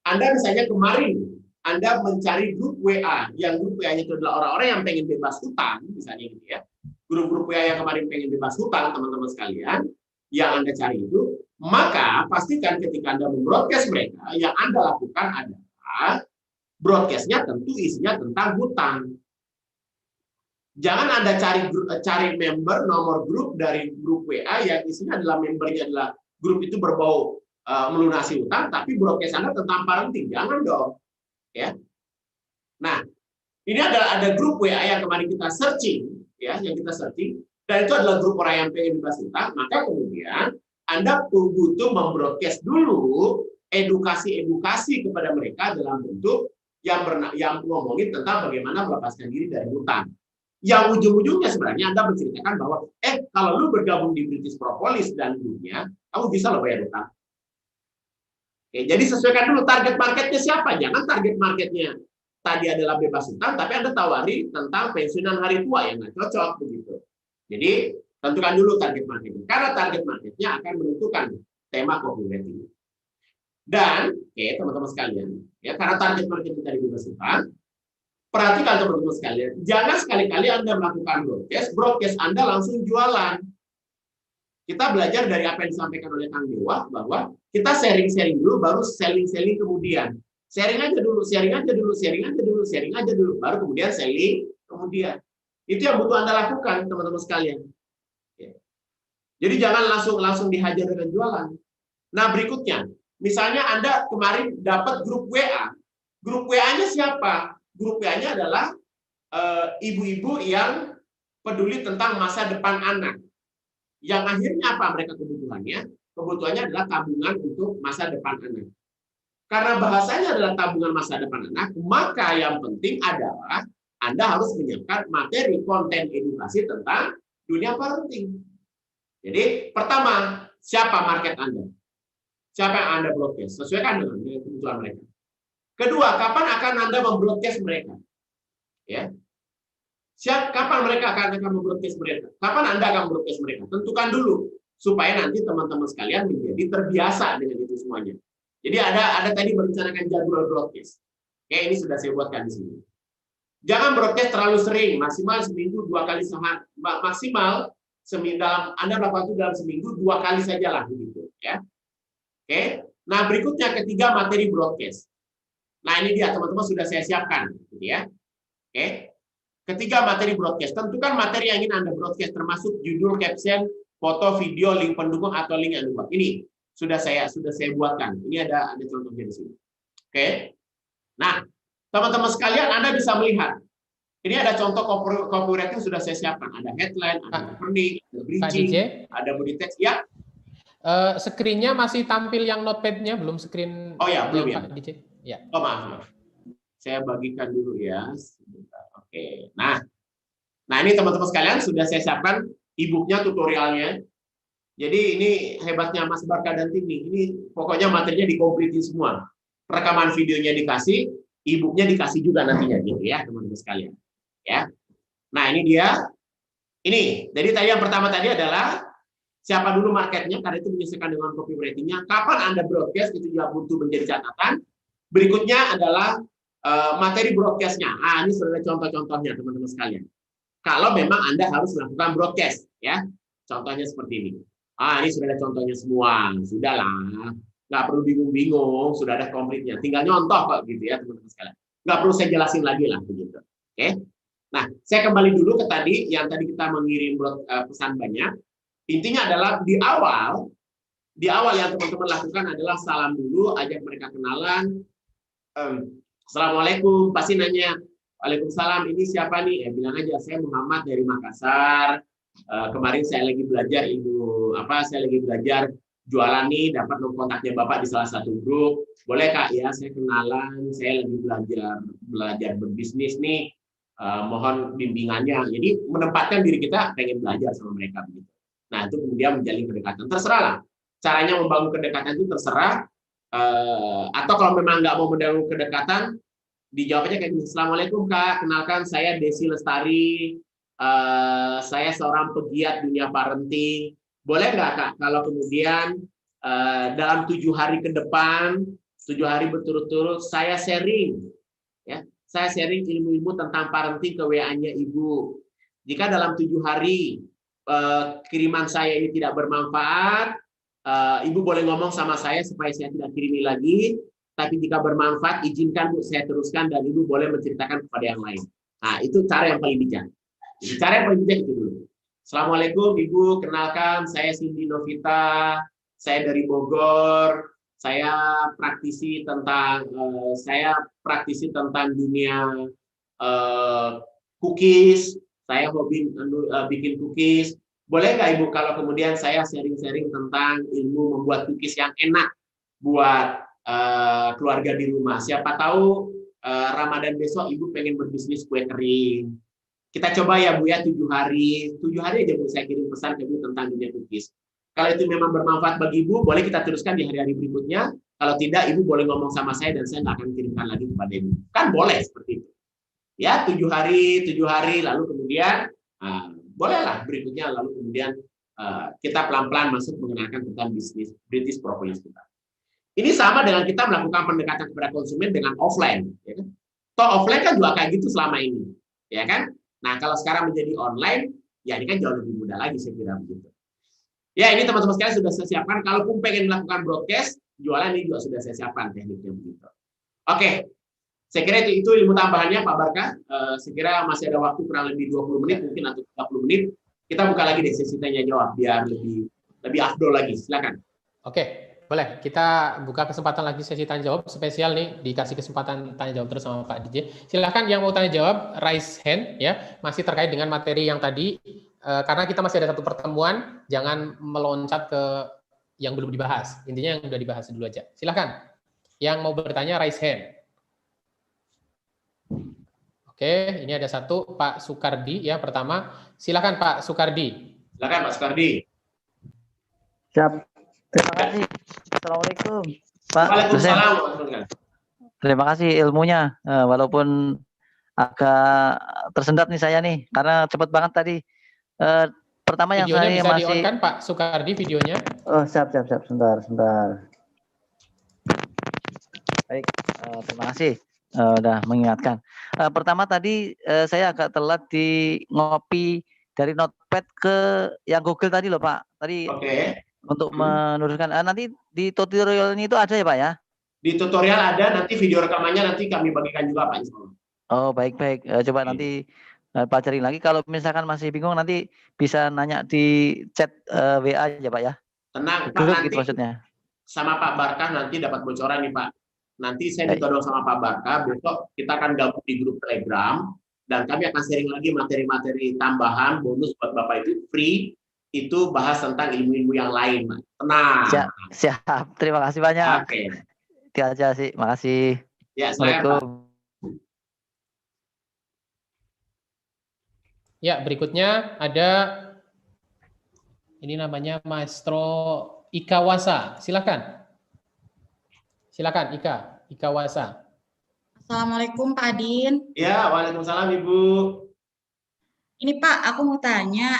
Anda misalnya kemarin Anda mencari grup WA, yang grup WA-nya itu adalah orang-orang yang pengen bebas hutang, misalnya gitu ya. Grup-grup WA yang kemarin pengen bebas hutang, teman-teman sekalian, yang Anda cari itu, maka pastikan ketika Anda membroadcast mereka, yang Anda lakukan adalah broadcast-nya tentu isinya tentang hutang. Jangan Anda cari member, nomor grup dari grup WA yang isinya adalah membernya adalah grup itu berbau melunasi hutang, tapi broadcast Anda tentang parenting. Jangan dong. Ya. Nah, ini ada grup WA yang kemarin kita searching, ya, yang kita searching, dan itu adalah grup orang yang pengen bebas hutang. Maka kemudian Anda butuh membroadcast dulu edukasi kepada mereka dalam bentuk yang ngomongin tentang bagaimana melepaskan diri dari hutang. Yang ujung-ujungnya sebenarnya Anda menceritakan bahwa kalau lu bergabung di British Propolis dan dunia, kamu bisa loh bayar hutang. Oke, jadi sesuaikan dulu target marketnya siapa. Jangan target marketnya tadi adalah bebas hutang, tapi Anda tawari tentang pensiunan hari tua yang nggak cocok begitu. Jadi tentukan dulu target marketnya, karena target marketnya akan menentukan tema copywriting. Dan teman-teman sekalian, ya, karena target marketnya tadi bebas hutang, perhatikan teman-teman sekalian, jangan sekali-kali Anda melakukan broadcast Anda langsung jualan. Kita belajar dari apa yang disampaikan oleh Kang Dewa, bahwa kita sharing-sharing dulu, baru selling-selling kemudian. Sharing aja dulu, baru kemudian selling kemudian. Itu yang butuh Anda lakukan, teman-teman sekalian. Jadi jangan langsung dihajar dengan jualan. Nah, berikutnya, misalnya Anda kemarin dapat grup WA. Grup WA-nya siapa? Grup WA-nya adalah ibu-ibu yang peduli tentang masa depan anak. Yang akhirnya apa mereka kebutuhannya? Kebutuhannya adalah tabungan untuk masa depan anak. Karena bahasanya adalah tabungan masa depan anak, maka yang penting adalah Anda harus menyiapkan materi konten edukasi tentang dunia parenting. Jadi pertama, siapa market Anda? Siapa yang Anda broadcast? Sesuaikan dengan kebutuhan mereka. Kedua, kapan akan Anda membroadcast mereka? Ya. Kapan mereka akan membroadcast mereka? Kapan Anda akan membroadcast mereka? Tentukan dulu supaya nanti teman-teman sekalian menjadi terbiasa dengan itu semuanya. Jadi ada tadi merencanakan jadwal broadcast. Oke, ini sudah saya buatkan di sini. Jangan broadcast terlalu sering, maksimal seminggu 2 kali sehari, maksimal Anda melakukan itu dalam seminggu 2 kali saja lah begitu, ya. Oke. Nah, berikutnya ketiga materi broadcast. Nah, ini dia teman-teman sudah saya siapkan, gitu ya. Oke. Ketiga materi broadcast, tentukan materi yang ingin Anda broadcast termasuk judul, caption, foto, video, link pendukung atau link yang dibuat. Ini sudah saya buatkan. Ini ada contohnya di sini. Oke. Nah, teman-teman sekalian Anda bisa melihat. Ini ada contoh copywriting sudah saya siapkan. Ada headline, ada opening, ada bridging, ada body text. Ya. Screen-nya masih tampil yang notepad-nya, belum screen. Oh ya, belum ya. Ya. Oh, maaf. Saya bagikan dulu ya. Oke. Nah ini teman-teman sekalian sudah saya siapkan e-booknya, tutorialnya. Jadi ini hebatnya Mas Barka dan tim ini pokoknya materinya dikompletin semua. Rekaman videonya dikasih, e-booknya dikasih juga nantinya gitu ya teman-teman sekalian. Ya. Nah ini dia. Ini. Jadi tadi yang pertama tadi adalah siapa dulu marketnya, karena itu menyesuaikan dengan copywriting-nya. Kapan Anda broadcast itu juga butuh menjadi catatan. Berikutnya adalah materi broadcast-nya. Ini sudah ada contoh-contohnya teman-teman sekalian. Kalau memang Anda harus melakukan broadcast, ya, contohnya seperti ini. Ini sudah ada contohnya semua. Sudahlah, nggak perlu bingung-bingung, sudah ada komplitnya. Tinggal nyontoh kok gitu ya teman-teman sekalian. Nggak perlu saya jelasin lagi lah begitu. Oke. Nah, saya kembali dulu ke tadi yang tadi kita mengirim pesan banyak. Intinya adalah di awal yang teman-teman lakukan adalah salam dulu, ajak mereka kenalan. Assalamualaikum, pasti nanya, waalaikumsalam, ini siapa nih? Bilang aja, saya Muhammad dari Makassar. Kemarin saya lagi belajar saya lagi belajar jualan nih, dapat nomor kontaknya Bapak di salah satu grup. Boleh Kak ya, saya kenalan, saya lagi belajar berbisnis nih. mohon bimbingannya. Jadi menempatkan diri kita pengen belajar sama mereka begitu. Nah, itu kemudian menjalin kedekatan. Terserah lah. Caranya membangun kedekatan itu terserah. Atau kalau memang nggak mau membangun kedekatan, dijawab aja kayak gini. Assalamualaikum Kak, kenalkan saya Desi Lestari. Saya seorang pegiat dunia parenting. Boleh nggak Kak, kalau kemudian dalam 7 hari ke depan, 7 hari berturut-turut, saya sharing, ya, saya sharing ilmu-ilmu tentang parenting ke WA-nya Ibu. Jika dalam 7 hari kiriman saya ini tidak bermanfaat, Ibu boleh ngomong sama saya supaya saya tidak kirimi lagi. Tapi jika bermanfaat, izinkan Bu saya teruskan dan Ibu boleh menceritakan kepada yang lain. Nah, itu cara yang paling bijak. Jadi, cara yang paling bijak itu dulu. Assalamualaikum Ibu, kenalkan saya Cindy Novita, saya dari Bogor. Saya praktisi tentang dunia cookies. Saya hobi bikin cookies. Boleh nggak Ibu kalau kemudian saya sharing-sharing tentang ilmu membuat cookies yang enak buat keluarga di rumah. Siapa tahu Ramadan besok Ibu pengen berbisnis kue kering. Kita coba ya Bu ya 7 hari. 7 hari aja Bu saya kirim pesan ke Ibu tentang dunia cookies. Kalau itu memang bermanfaat bagi Ibu, boleh kita teruskan di hari-hari berikutnya. Kalau tidak, Ibu boleh ngomong sama saya dan saya nggak akan kirimkan lagi kepada Ibu. Kan boleh seperti itu. Ya, 7 hari, lalu kemudian bolehlah berikutnya, lalu kemudian kita pelan-pelan masuk mengenalkan tentang bisnis British Propolis kita. Ini sama dengan kita melakukan pendekatan kepada konsumen dengan offline. Ya kan? Toh offline kan juga kayak gitu selama ini. Ya kan? Nah, kalau sekarang menjadi online, ya ini kan jauh lebih mudah lagi saya kira begitu. Ya, ini teman-teman sekalian sudah saya siapkan. Kalaupun pengen melakukan broadcast, jualan ini juga sudah saya siapkan tekniknya begitu. Oke, saya kira itu ilmu tambahannya Pak Barka. Saya kira masih ada waktu kurang lebih 20 menit, mungkin atau 30 menit. Kita buka lagi deh sesi tanya jawab biar lebih afdol lagi. Silakan. Oke, boleh. Kita buka kesempatan lagi sesi tanya jawab spesial nih, dikasih kesempatan tanya jawab terus sama Pak DJ. Silakan yang mau tanya jawab raise hand ya, masih terkait dengan materi yang tadi. Karena kita masih ada satu pertemuan, jangan meloncat ke yang belum dibahas. Intinya yang sudah dibahas dulu aja. Silakan. Yang mau bertanya raise hand. Oke, ini ada satu Pak Sukardi ya pertama. Silakan Pak Sukardi. Silakan Pak Sukardi. Siap. Terima kasih. Assalamualaikum Pak. Waalaikumsalam. Terima kasih ilmunya. Walaupun agak tersendat nih saya nih, karena cepat banget tadi. Pertama yang videonya saya bisa masih di-on-kan Pak Sukardi videonya. Oh, siap. Sebentar. Baik, terima kasih udah mengingatkan. Pertama tadi saya agak telat di ngopi dari Notepad ke yang Google tadi loh Pak. Tadi untuk meneruskan. Nanti di tutorial ini itu ada ya Pak ya? Di tutorial ada, nanti video rekamannya nanti kami bagikan juga Pak. Oh baik. Coba nanti pelajarin lagi. Kalau misalkan masih bingung nanti bisa nanya di chat WA aja Pak ya. Tenang Pak, nanti gitu maksudnya. Sama Pak Barka nanti dapat bocoran nih Pak. Nanti saya ditodong sama Pak Barka, besok kita akan gabung di grup Telegram dan kami akan sharing lagi materi-materi tambahan bonus buat Bapak itu free. Itu bahas tentang ilmu-ilmu yang lain, Pak. Tenang. Siap. Terima kasih banyak. Oke. Itu aja sih. Makasih. Ya, Assalamualaikum. Ya, berikutnya ada ini namanya Maestro Ika Wasa. Silakan Ika Wasa. Assalamualaikum Pak Adin. Ya, waalaikumsalam Ibu. Ini Pak, aku mau tanya,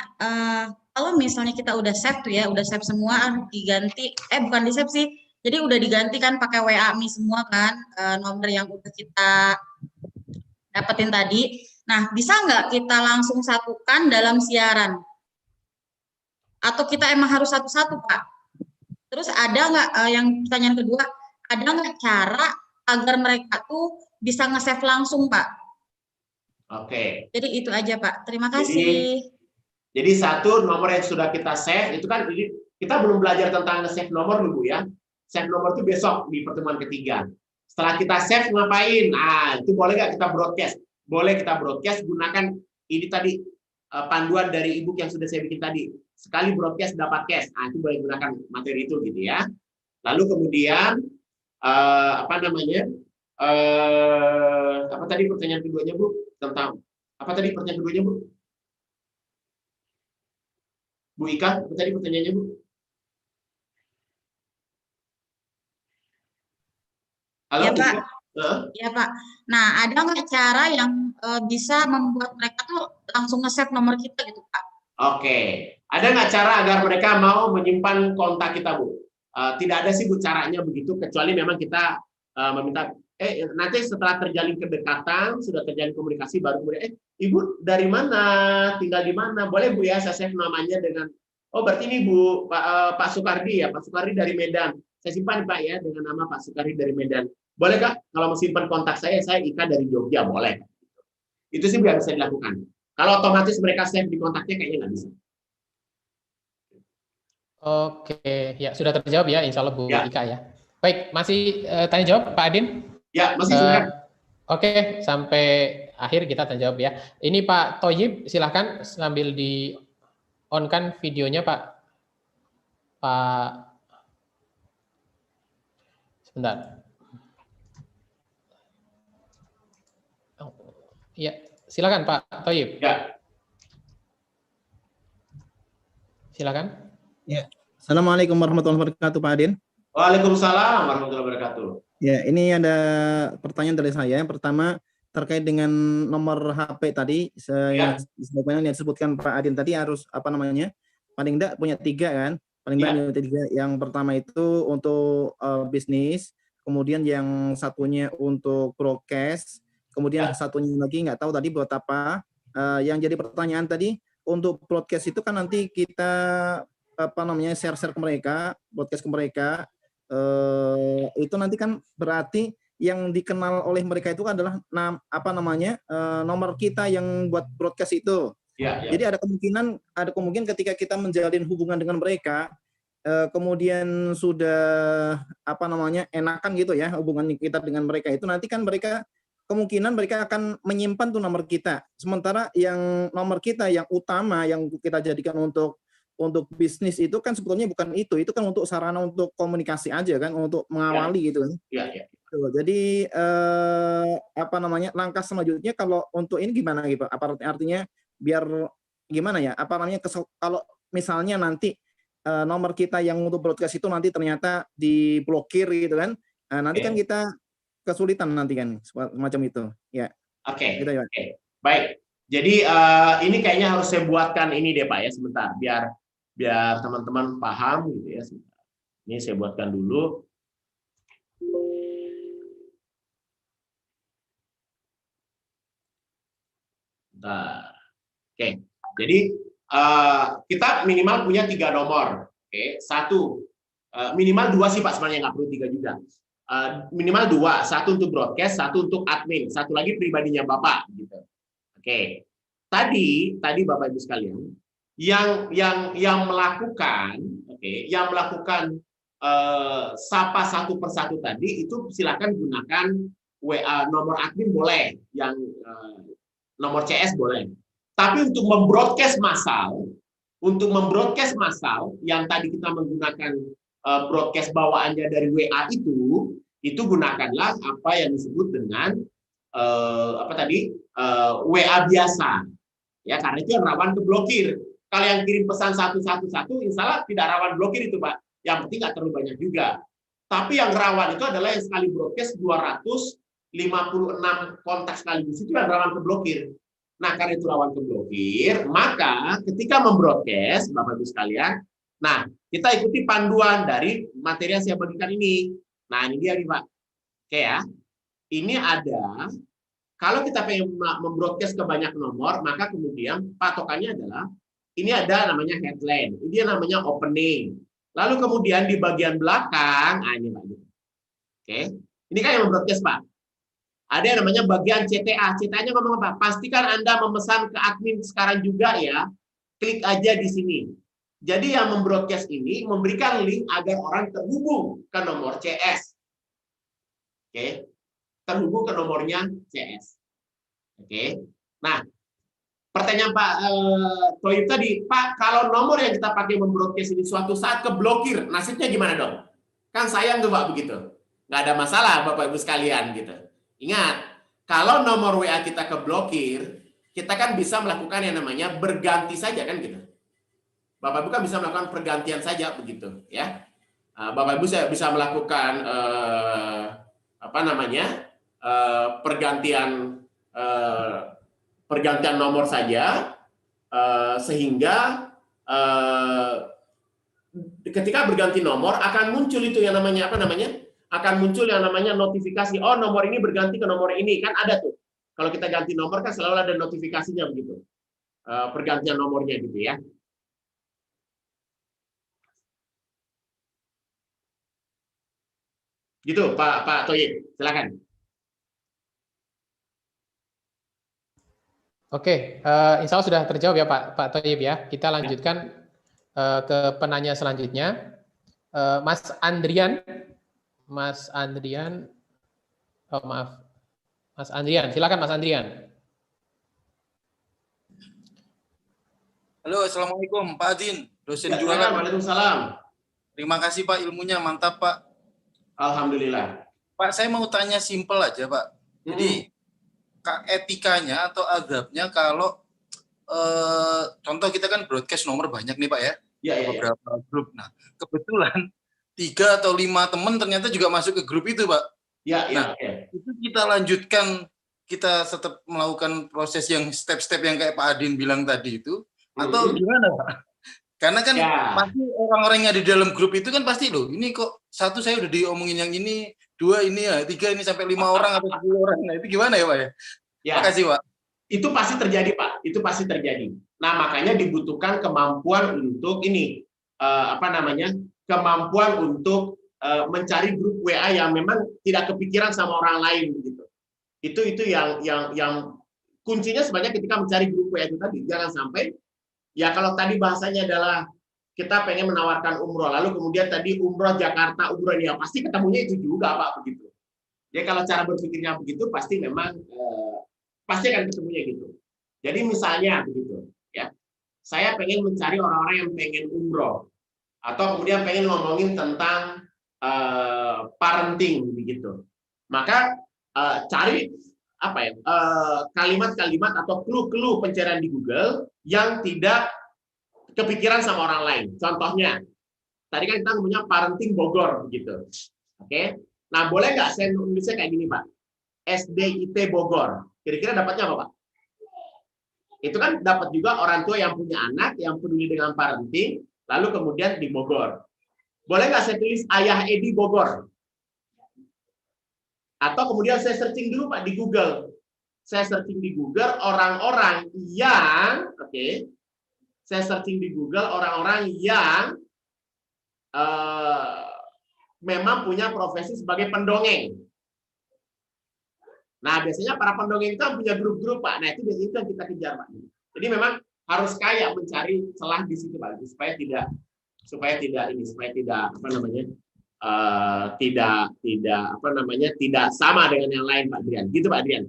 kalau misalnya kita udah save tuh ya, udah save semua, diganti, bukan di save sih, jadi udah diganti kan pakai WA Mi semua kan, nomor yang udah kita dapetin tadi. Nah, bisa nggak kita langsung satukan dalam siaran? Atau kita emang harus satu-satu Pak? Terus ada nggak, yang pertanyaan kedua, ada nggak cara agar mereka tuh bisa nge-save langsung Pak? Oke. Jadi itu aja Pak. Terima kasih. Jadi satu nomor yang sudah kita save itu kan kita belum belajar tentang nge-save nomor dulu ya. Save nomor itu besok di pertemuan ketiga. Setelah kita save ngapain? Nah, itu boleh nggak kita broadcast? Boleh kita broadcast gunakan ini tadi panduan dari ebook yang sudah saya bikin tadi. Sekali broadcast dapat cash. Nah, itu boleh gunakan materi itu gitu ya. Lalu kemudian apa tadi pertanyaan keduanya Bu? Tentang Apa tadi pertanyaan keduanya, Bu? Bu Ika, apa tadi pertanyaannya, Bu? Halo, Ya, Pak. Ika? Ya, Pak. Nah, ada nggak cara yang bisa membuat mereka tuh langsung nge-save nomor kita gitu, Pak? Oke. Ada nggak cara agar mereka mau menyimpan kontak kita, Bu? Tidak ada sih, Bu, caranya begitu, kecuali memang kita meminta, nanti setelah terjalin kedekatan, sudah terjalin komunikasi, baru kemudian, Ibu dari mana, tinggal di mana, boleh Bu ya, saya save namanya dengan, oh berarti ini Bu, Pak Sukardi ya, Pak Sukardi dari Medan, saya simpan Pak ya, dengan nama Pak Sukardi dari Medan. Boleh Kak, kalau mau simpan kontak saya Ika dari Jogja, boleh. Itu sih bisa dilakukan. Kalau otomatis mereka save di kontaknya, kayaknya nggak bisa. Oke, ya sudah terjawab ya, insya Allah Bu Ya. Ika ya. Baik, masih tanya jawab Pak Adin? Ya, masih silakan. Oke, sampai akhir kita tanya jawab ya. Ini Pak Toyib, silahkan sambil di on-kan videonya Pak. Sebentar. Ya, silakan Pak Toyib. Ya. Silakan. Ya. Assalamualaikum warahmatullahi wabarakatuh, Pak Adin. Waalaikumsalam warahmatullahi wabarakatuh. Ya, ini ada pertanyaan dari saya. Yang pertama terkait dengan nomor HP tadi, yang disebutkan Pak Adin tadi harus paling enggak punya 3 kan? Paling enggak punya 3. Yang pertama itu untuk bisnis, kemudian yang satunya untuk broadcast, kemudian satunya lagi nggak tahu tadi buat apa. Yang jadi pertanyaan tadi untuk broadcast itu kan nanti kita share ke mereka, broadcast ke mereka. Itu nanti kan berarti yang dikenal oleh mereka itu adalah nomor kita yang buat broadcast itu. Jadi ada kemungkinan ketika kita menjalin hubungan dengan mereka, kemudian sudah enakan gitu ya hubungan kita dengan mereka itu, nanti kan kemungkinan mereka akan menyimpan tuh nomor kita. Sementara yang nomor kita yang utama yang kita jadikan untuk bisnis itu kan sebetulnya bukan itu kan untuk sarana untuk komunikasi aja kan, untuk mengawali gitu kan. Iya. Jadi langkah selanjutnya kalau untuk ini gimana gitu? Apa artinya biar gimana ya? Kalau misalnya nanti nomor kita yang untuk broadcast itu nanti ternyata diblokir gitu kan. Nanti kan kita kesulitan nanti kan semacam itu. Ya. Oke. Gitu, ya. Baik. Jadi ini kayaknya harus saya buatkan ini deh Pak ya, sebentar biar teman-teman paham gitu ya. Ini saya buatkan dulu. Bentar. Oke. Jadi kita minimal punya 3 nomor. Oke. 1 minimal 2 sih Pak, sebenarnya nggak perlu 3 juga. Minimal 2, 1 untuk broadcast, 1 untuk admin, 1 lagi pribadinya Bapak gitu. Oke. Tadi Bapak Ibu sekalian, yang melakukan sapa satu persatu tadi itu silakan gunakan WA nomor admin boleh, yang nomor CS boleh. Tapi untuk membroadcast massal yang tadi kita menggunakan broadcast bawaannya dari WA itu gunakanlah apa yang disebut dengan WA biasa. Ya, karena itu yang rawan ke blokir. Kalau yang kirim pesan 111, insya Allah tidak rawan blokir itu, Pak. Yang penting nggak terlalu banyak juga. Tapi yang rawan itu adalah yang sekali broadcast 256 kontak sekaligus, itu yang rawan ke blokir. Nah, karena itu rawan ke blokir, maka ketika membroadcast, Bapak Ibu sekalian, nah, kita ikuti panduan dari materi yang saya bagikan ini. Nah, ini dia nih, Pak. Oke ya. Ini ada, kalau kita pengen membroadcast ke banyak nomor, maka kemudian patokannya adalah ini ada namanya headline, ini namanya opening. Lalu kemudian di bagian belakang, ini Pak. Oke, ini kan yang membroadcast Pak. Ada yang namanya bagian CTA. CTA-nya ngomong apa? Pastikan Anda memesan ke admin sekarang juga ya. Klik aja di sini. Jadi yang membroadcast ini memberikan link agar orang terhubung ke nomor CS. Oke, terhubung ke nomornya CS. Oke, nah pertanyaan Pak Toyib tadi, Pak, kalau nomor yang kita pakai membroadcast ini suatu saat keblokir, nasibnya gimana dong? Kan sayang tuh Pak begitu. Nggak ada masalah Bapak Ibu sekalian gitu. Ingat, kalau nomor WA kita keblokir, kita kan bisa melakukan yang namanya berganti saja kan gitu. Bapak Ibu kan bisa melakukan pergantian saja begitu ya. Bapak Ibu bisa melakukan pergantian nomor saja sehingga ketika berganti nomor akan muncul itu yang namanya akan muncul yang namanya notifikasi. Oh, nomor ini berganti ke nomor ini kan ada tuh. Kalau kita ganti nomor kan selalu ada notifikasinya begitu. Pergantian nomornya gitu ya. Gitu, Pak Toyib, silakan. Oke, insya Allah sudah terjawab ya Pak Toyib ya. Kita lanjutkan ke penanya selanjutnya. Mas Andrian, oh maaf, Mas Andrian, silakan Mas Andrian. Halo, assalamualaikum Pak Adin, dosen Ya, jualan. Waalaikumsalam. Terima kasih Pak ilmunya, mantap Pak. Alhamdulillah. Pak, saya mau tanya simpel aja Pak. Jadi etikanya atau adabnya kalau contoh kita kan broadcast nomor banyak nih Pak ya. Beberapa grup. Nah, kebetulan 3 atau 5 teman ternyata juga masuk ke grup itu Pak. Itu kita lanjutkan, kita tetap melakukan proses yang step-step yang kayak Pak Adin bilang tadi itu, atau gimana Pak? Karena kan pasti orang-orang yang ada di dalam grup itu kan pasti loh, ini kok 1 saya udah diomongin yang ini, 2 ini ya, 3 ini sampai 5 orang atau 10 orang. Nah, itu gimana ya Pak ya? Makasih Pak. Itu pasti terjadi Pak, itu pasti terjadi. Nah, makanya dibutuhkan kemampuan untuk ini kemampuan untuk mencari grup WA yang memang tidak kepikiran sama orang lain begitu. Itu yang kuncinya sebenarnya ketika mencari grup WA itu tadi, jangan sampai ya kalau tadi bahasanya adalah kita pengen menawarkan umroh, lalu kemudian tadi umroh Jakarta, umroh ini, ya pasti ketemunya itu juga Pak begitu. Jadi kalau cara berpikirnya begitu pasti memang pasti akan ketemunya gitu. Jadi misalnya begitu, ya saya pengen mencari orang-orang yang pengen umroh, atau kemudian pengen ngomongin tentang parenting begitu. Maka cari kalimat-kalimat atau clue-clue pencarian di Google yang tidak kepikiran sama orang lain. Contohnya, tadi kan kita punya parenting Bogor begitu. Oke. Nah, boleh nggak saya nulisnya kayak gini, Pak? SDIT Bogor. Kira-kira dapatnya apa, Pak? Itu kan dapat juga orang tua yang punya anak yang peduli dengan parenting, lalu kemudian di Bogor. Boleh nggak saya tulis Ayah Edi Bogor? Atau kemudian saya searching dulu Pak di Google. Saya searching di Google orang-orang yang, saya searching di Google orang-orang yang memang punya profesi sebagai pendongeng. Nah, biasanya para pendongeng itu punya grup-grup Pak. Nah, itu biasanya yang kita kejar Pak. Jadi memang harus kaya mencari celah di situ Pak, supaya tidak tidak sama dengan yang lain Pak Adrian. Gitu Pak Adrian.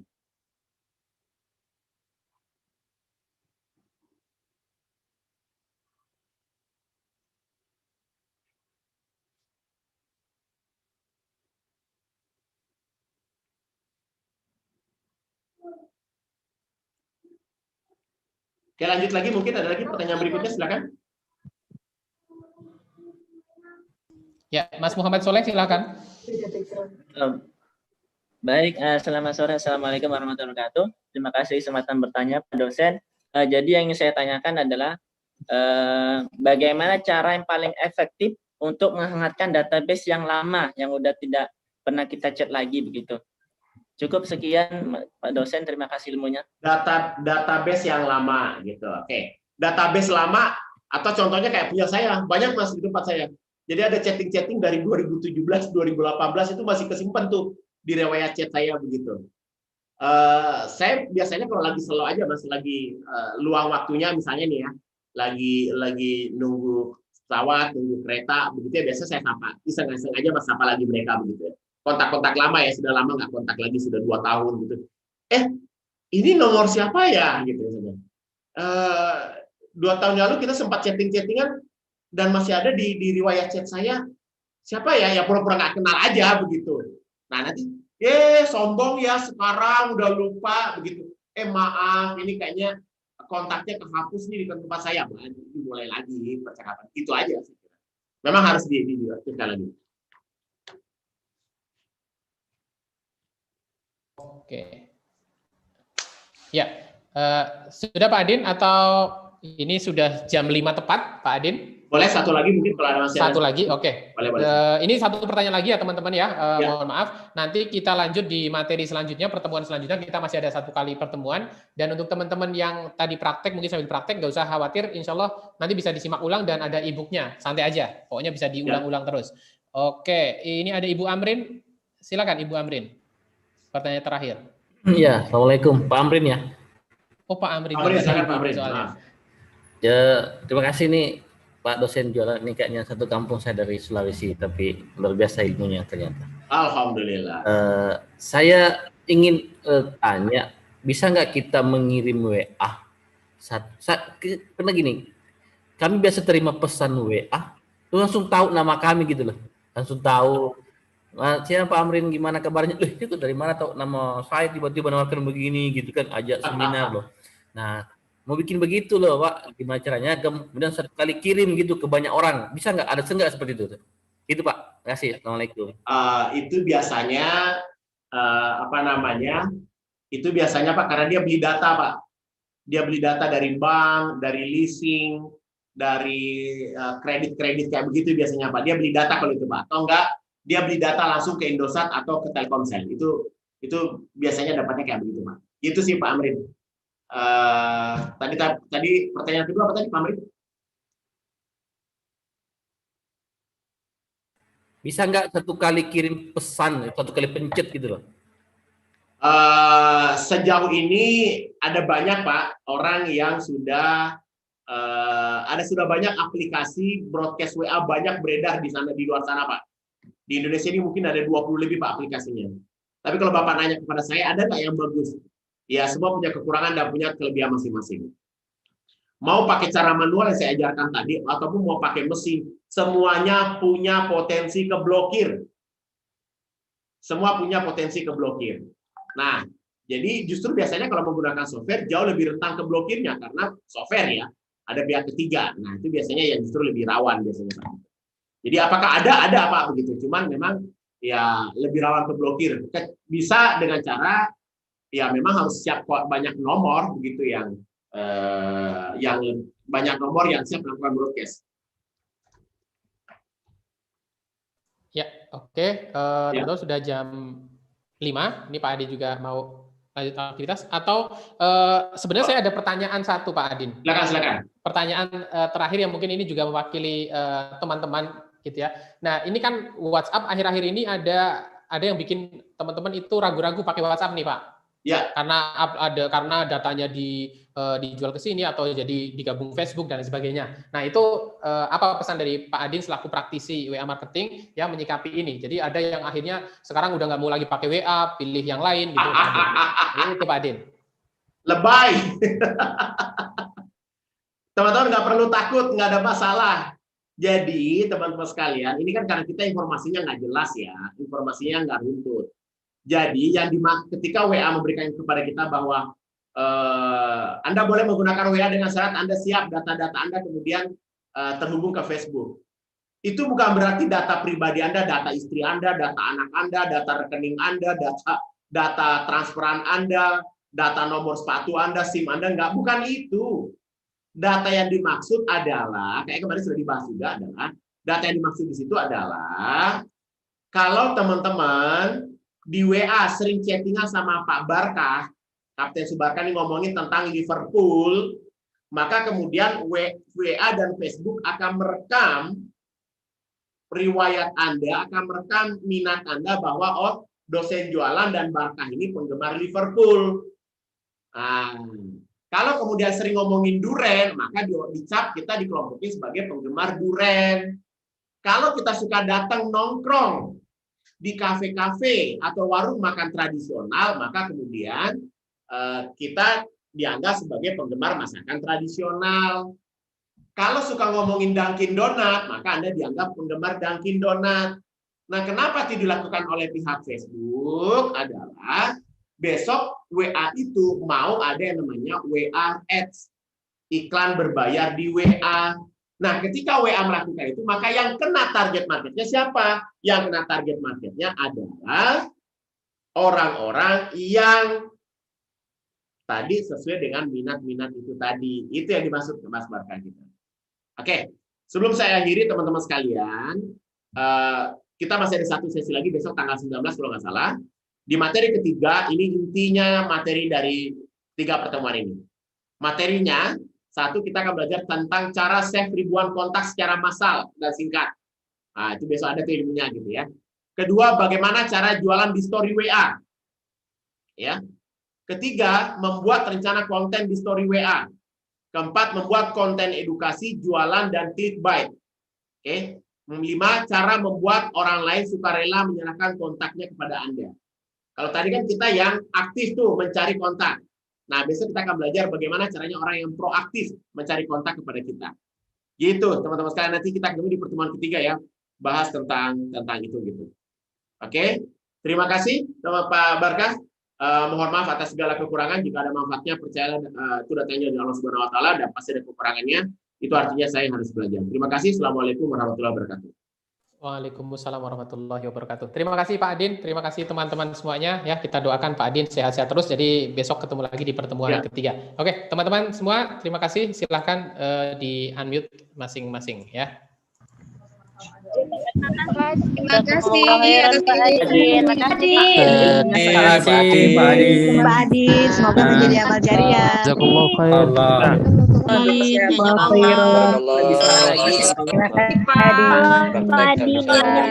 Oke, lanjut lagi, mungkin ada lagi pertanyaan berikutnya, silakan. Ya, Mas Muhammad Soleh, silakan. Baik, selamat sore. Assalamualaikum warahmatullahi wabarakatuh. Terima kasih kesempatan bertanya, Pak dosen. Jadi yang ingin saya tanyakan adalah bagaimana cara yang paling efektif untuk menghangatkan database yang lama, yang udah tidak pernah kita chat lagi begitu. Cukup sekian, Pak dosen. Terima kasih ilmunya. Database yang lama, gitu. Oke. Database lama atau contohnya kayak punya saya, banyak Mas di tempat saya. Jadi ada chatting-chatting dari 2017, 2018 itu masih kesimpan tuh di riwayat chat saya begitu. Saya biasanya kalau lagi slow aja, masih lagi luang waktunya misalnya nih ya, lagi nunggu pesawat, nunggu kereta, begitu ya biasa saya sapa, iseng-iseng aja Mas sapa lagi mereka begitu ya. Kontak-kontak lama ya, sudah lama nggak kontak lagi, sudah 2 tahun gitu. Ini nomor siapa ya gitu misalnya. 2 tahun lalu kita sempat chatting-chattingan dan masih ada di riwayat chat saya. Siapa ya? Ya pura-pura nggak kenal aja begitu. Nah nanti, sombong ya sekarang udah lupa begitu. maaf, ini kayaknya kontaknya kehapus nih di tempat saya, dimulai lagi percakapan. Itu aja sih. Memang harus diaktifkan lagi. Oke. Ya, sudah Pak Adin atau ini sudah jam 5 tepat, Pak Adin? Boleh satu lagi mungkin kalau ada masih satu lagi, oke. Boleh. Ini satu pertanyaan lagi ya teman-teman ya. Mohon maaf, nanti kita lanjut di materi selanjutnya, pertemuan selanjutnya kita masih ada 1 kali pertemuan. Dan untuk teman-teman yang tadi praktek, mungkin sambil praktek, nggak usah khawatir, insya Allah nanti bisa disimak ulang dan ada e-booknya, santai aja. Pokoknya bisa diulang-ulang terus. Oke, ini ada Ibu Amrin, silakan Ibu Amrin. Pertanyaan terakhir. Iya, Assalamualaikum Pak Amrin ya. Oh Pak Amrin, silakan Pak Amrin. Ya, terima kasih nih Pak dosen jualan, ini kayaknya satu kampung saya dari Sulawesi, tapi luar biasa ilmunya ternyata. Alhamdulillah. Saya ingin tanya, bisa nggak kita mengirim WA? Karena gini, kami biasa terima pesan WA, tuh langsung tahu nama kami gitu loh, langsung tahu. Siapa Pak Amrin, gimana kabarnya? Itu dari mana tahu nama saya, tiba-tiba nawarkan begini gitu kan, ajak seminar loh. Nah, mau bikin begitu loh Pak, gimana caranya? Kemudian 1 kali kirim gitu ke banyak orang, bisa nggak? Ada enggak seperti itu? Itu Pak, terima kasih. Assalamualaikum. Itu biasanya Itu biasanya Pak, karena dia beli data Pak. Dia beli data dari bank, dari leasing, dari kredit-kredit kayak begitu biasanya Pak. Dia beli data kalau itu Pak. Atau enggak, dia beli data langsung ke Indosat atau ke Telkomsel. Itu biasanya dapatnya kayak begitu Pak. Itu sih Pak Amrin. Tadi pertanyaan kedua apa tadi Pak Amrin? Bisa nggak 1 kali kirim pesan, 1 kali pencet gitu loh? Sejauh ini ada banyak Pak orang yang sudah sudah banyak aplikasi broadcast WA banyak beredar di luar sana Pak. Di Indonesia ini mungkin ada 20 lebih Pak aplikasinya. Tapi kalau Bapak nanya kepada saya, ada nggak yang bagus? Ya, semua punya kekurangan dan punya kelebihan masing-masing. Mau pakai cara manual yang saya ajarkan tadi, ataupun mau pakai mesin, semuanya punya potensi keblokir. Semua punya potensi keblokir. Nah, jadi justru biasanya kalau menggunakan software, jauh lebih rentan keblokirnya, karena software ya, ada pihak ketiga. Nah, itu biasanya yang justru lebih rawan biasanya. Jadi apakah ada Pak begitu? Cuman memang ya lebih rawan keblokir. Bisa dengan cara ya memang harus siap banyak nomor begitu yang banyak nomor yang siap melakukan broadcast. Ya, oke. Tentu sudah jam 5. Ini Pak Adi juga mau lanjut aktivitas. Atau sebenarnya saya ada pertanyaan satu Pak Adin. Silakan. Pertanyaan terakhir yang mungkin ini juga mewakili teman-teman gitu ya. Nah, ini kan WhatsApp akhir-akhir ini ada yang bikin teman-teman itu ragu-ragu pakai WhatsApp nih, Pak. Ya. Karena datanya dijual ke sini atau jadi digabung Facebook dan sebagainya. Nah, itu apa pesan dari Pak Adin selaku praktisi WA marketing yang menyikapi ini? Jadi ada yang akhirnya sekarang udah nggak mau lagi pakai WA, pilih yang lain gitu. Itu Pak Adin. Lebay. Teman-teman nggak perlu takut, nggak ada masalah. Jadi teman-teman sekalian, ini kan karena kita informasinya nggak jelas ya, informasinya nggak runtut. Jadi ketika WA memberikan kepada kita bahwa Anda boleh menggunakan WA dengan syarat Anda siap data-data Anda kemudian terhubung ke Facebook. Itu bukan berarti data pribadi Anda, data istri Anda, data anak Anda, data rekening Anda, data transferan Anda, data nomor sepatu Anda, SIM Anda, bukan itu. Data yang dimaksud adalah, kayak kemarin sudah dibahas juga adalah, data yang dimaksud di situ adalah, kalau teman-teman di WA sering chattingan sama Pak Barkah, Kapten Subarkah ini ngomongin tentang Liverpool, maka kemudian WA dan Facebook akan merekam riwayat Anda, akan merekam minat Anda bahwa dosen jualan dan Barkah ini penggemar Liverpool. Kalau kemudian sering ngomongin duren, maka dicap kita dikelompokin sebagai penggemar duren. Kalau kita suka datang nongkrong di kafe-kafe atau warung makan tradisional, maka kemudian kita dianggap sebagai penggemar masakan tradisional. Kalau suka ngomongin Dunkin Donat, maka Anda dianggap penggemar Dunkin Donat. Nah, kenapa itu dilakukan oleh pihak Facebook adalah besok WA itu mau ada yang namanya WA Ads, iklan berbayar di WA. Nah, ketika WA melakukan itu, maka yang kena target marketnya siapa? Yang kena target marketnya adalah orang-orang yang tadi sesuai dengan minat-minat itu tadi. Itu yang dimaksud Mas Barkah kita. Oke, sebelum saya akhiri teman-teman sekalian, kita masih ada satu sesi lagi besok tanggal 19 kalau nggak salah. Di materi ketiga, ini intinya materi dari 3 pertemuan ini. Materinya, satu, kita akan belajar tentang cara save ribuan kontak secara massal dan singkat. Nah, itu besok ada tuh ilmunya gitu ya. Kedua, bagaimana cara jualan di story WA. Ya. Ketiga, membuat rencana konten di story WA. Keempat, membuat konten edukasi, jualan, dan clickbait. Oke. 5, cara membuat orang lain sukarela menyerahkan kontaknya kepada Anda. Kalau tadi kan kita yang aktif tuh mencari kontak. Nah, besok kita akan belajar bagaimana caranya orang yang proaktif mencari kontak kepada kita. Gitu, teman-teman sekalian, nanti kita ketemu di pertemuan ketiga ya, bahas tentang itu gitu. Oke, terima kasih teman Pak Barkah. Mohon maaf atas segala kekurangan. Jika ada manfaatnya, percayalah itu datanya dari Allah Subhanahu Wa Taala, dan pasti ada kekurangannya. Itu artinya saya harus belajar. Terima kasih. Assalamualaikum warahmatullahi wabarakatuh. Waalaikumsalam warahmatullahi wabarakatuh. Terima kasih Pak Adin, terima kasih teman-teman semuanya. Ya, kita doakan Pak Adin sehat-sehat terus. Jadi besok ketemu lagi di pertemuan ketiga. Oke, teman-teman semua, terima kasih. Silahkan di unmute masing-masing ya. Terima kasih atas Terima kasih Pak Adin. Semoga menjadi amal jariah. Jazakumullah khair. Terima kasih Pak Adin.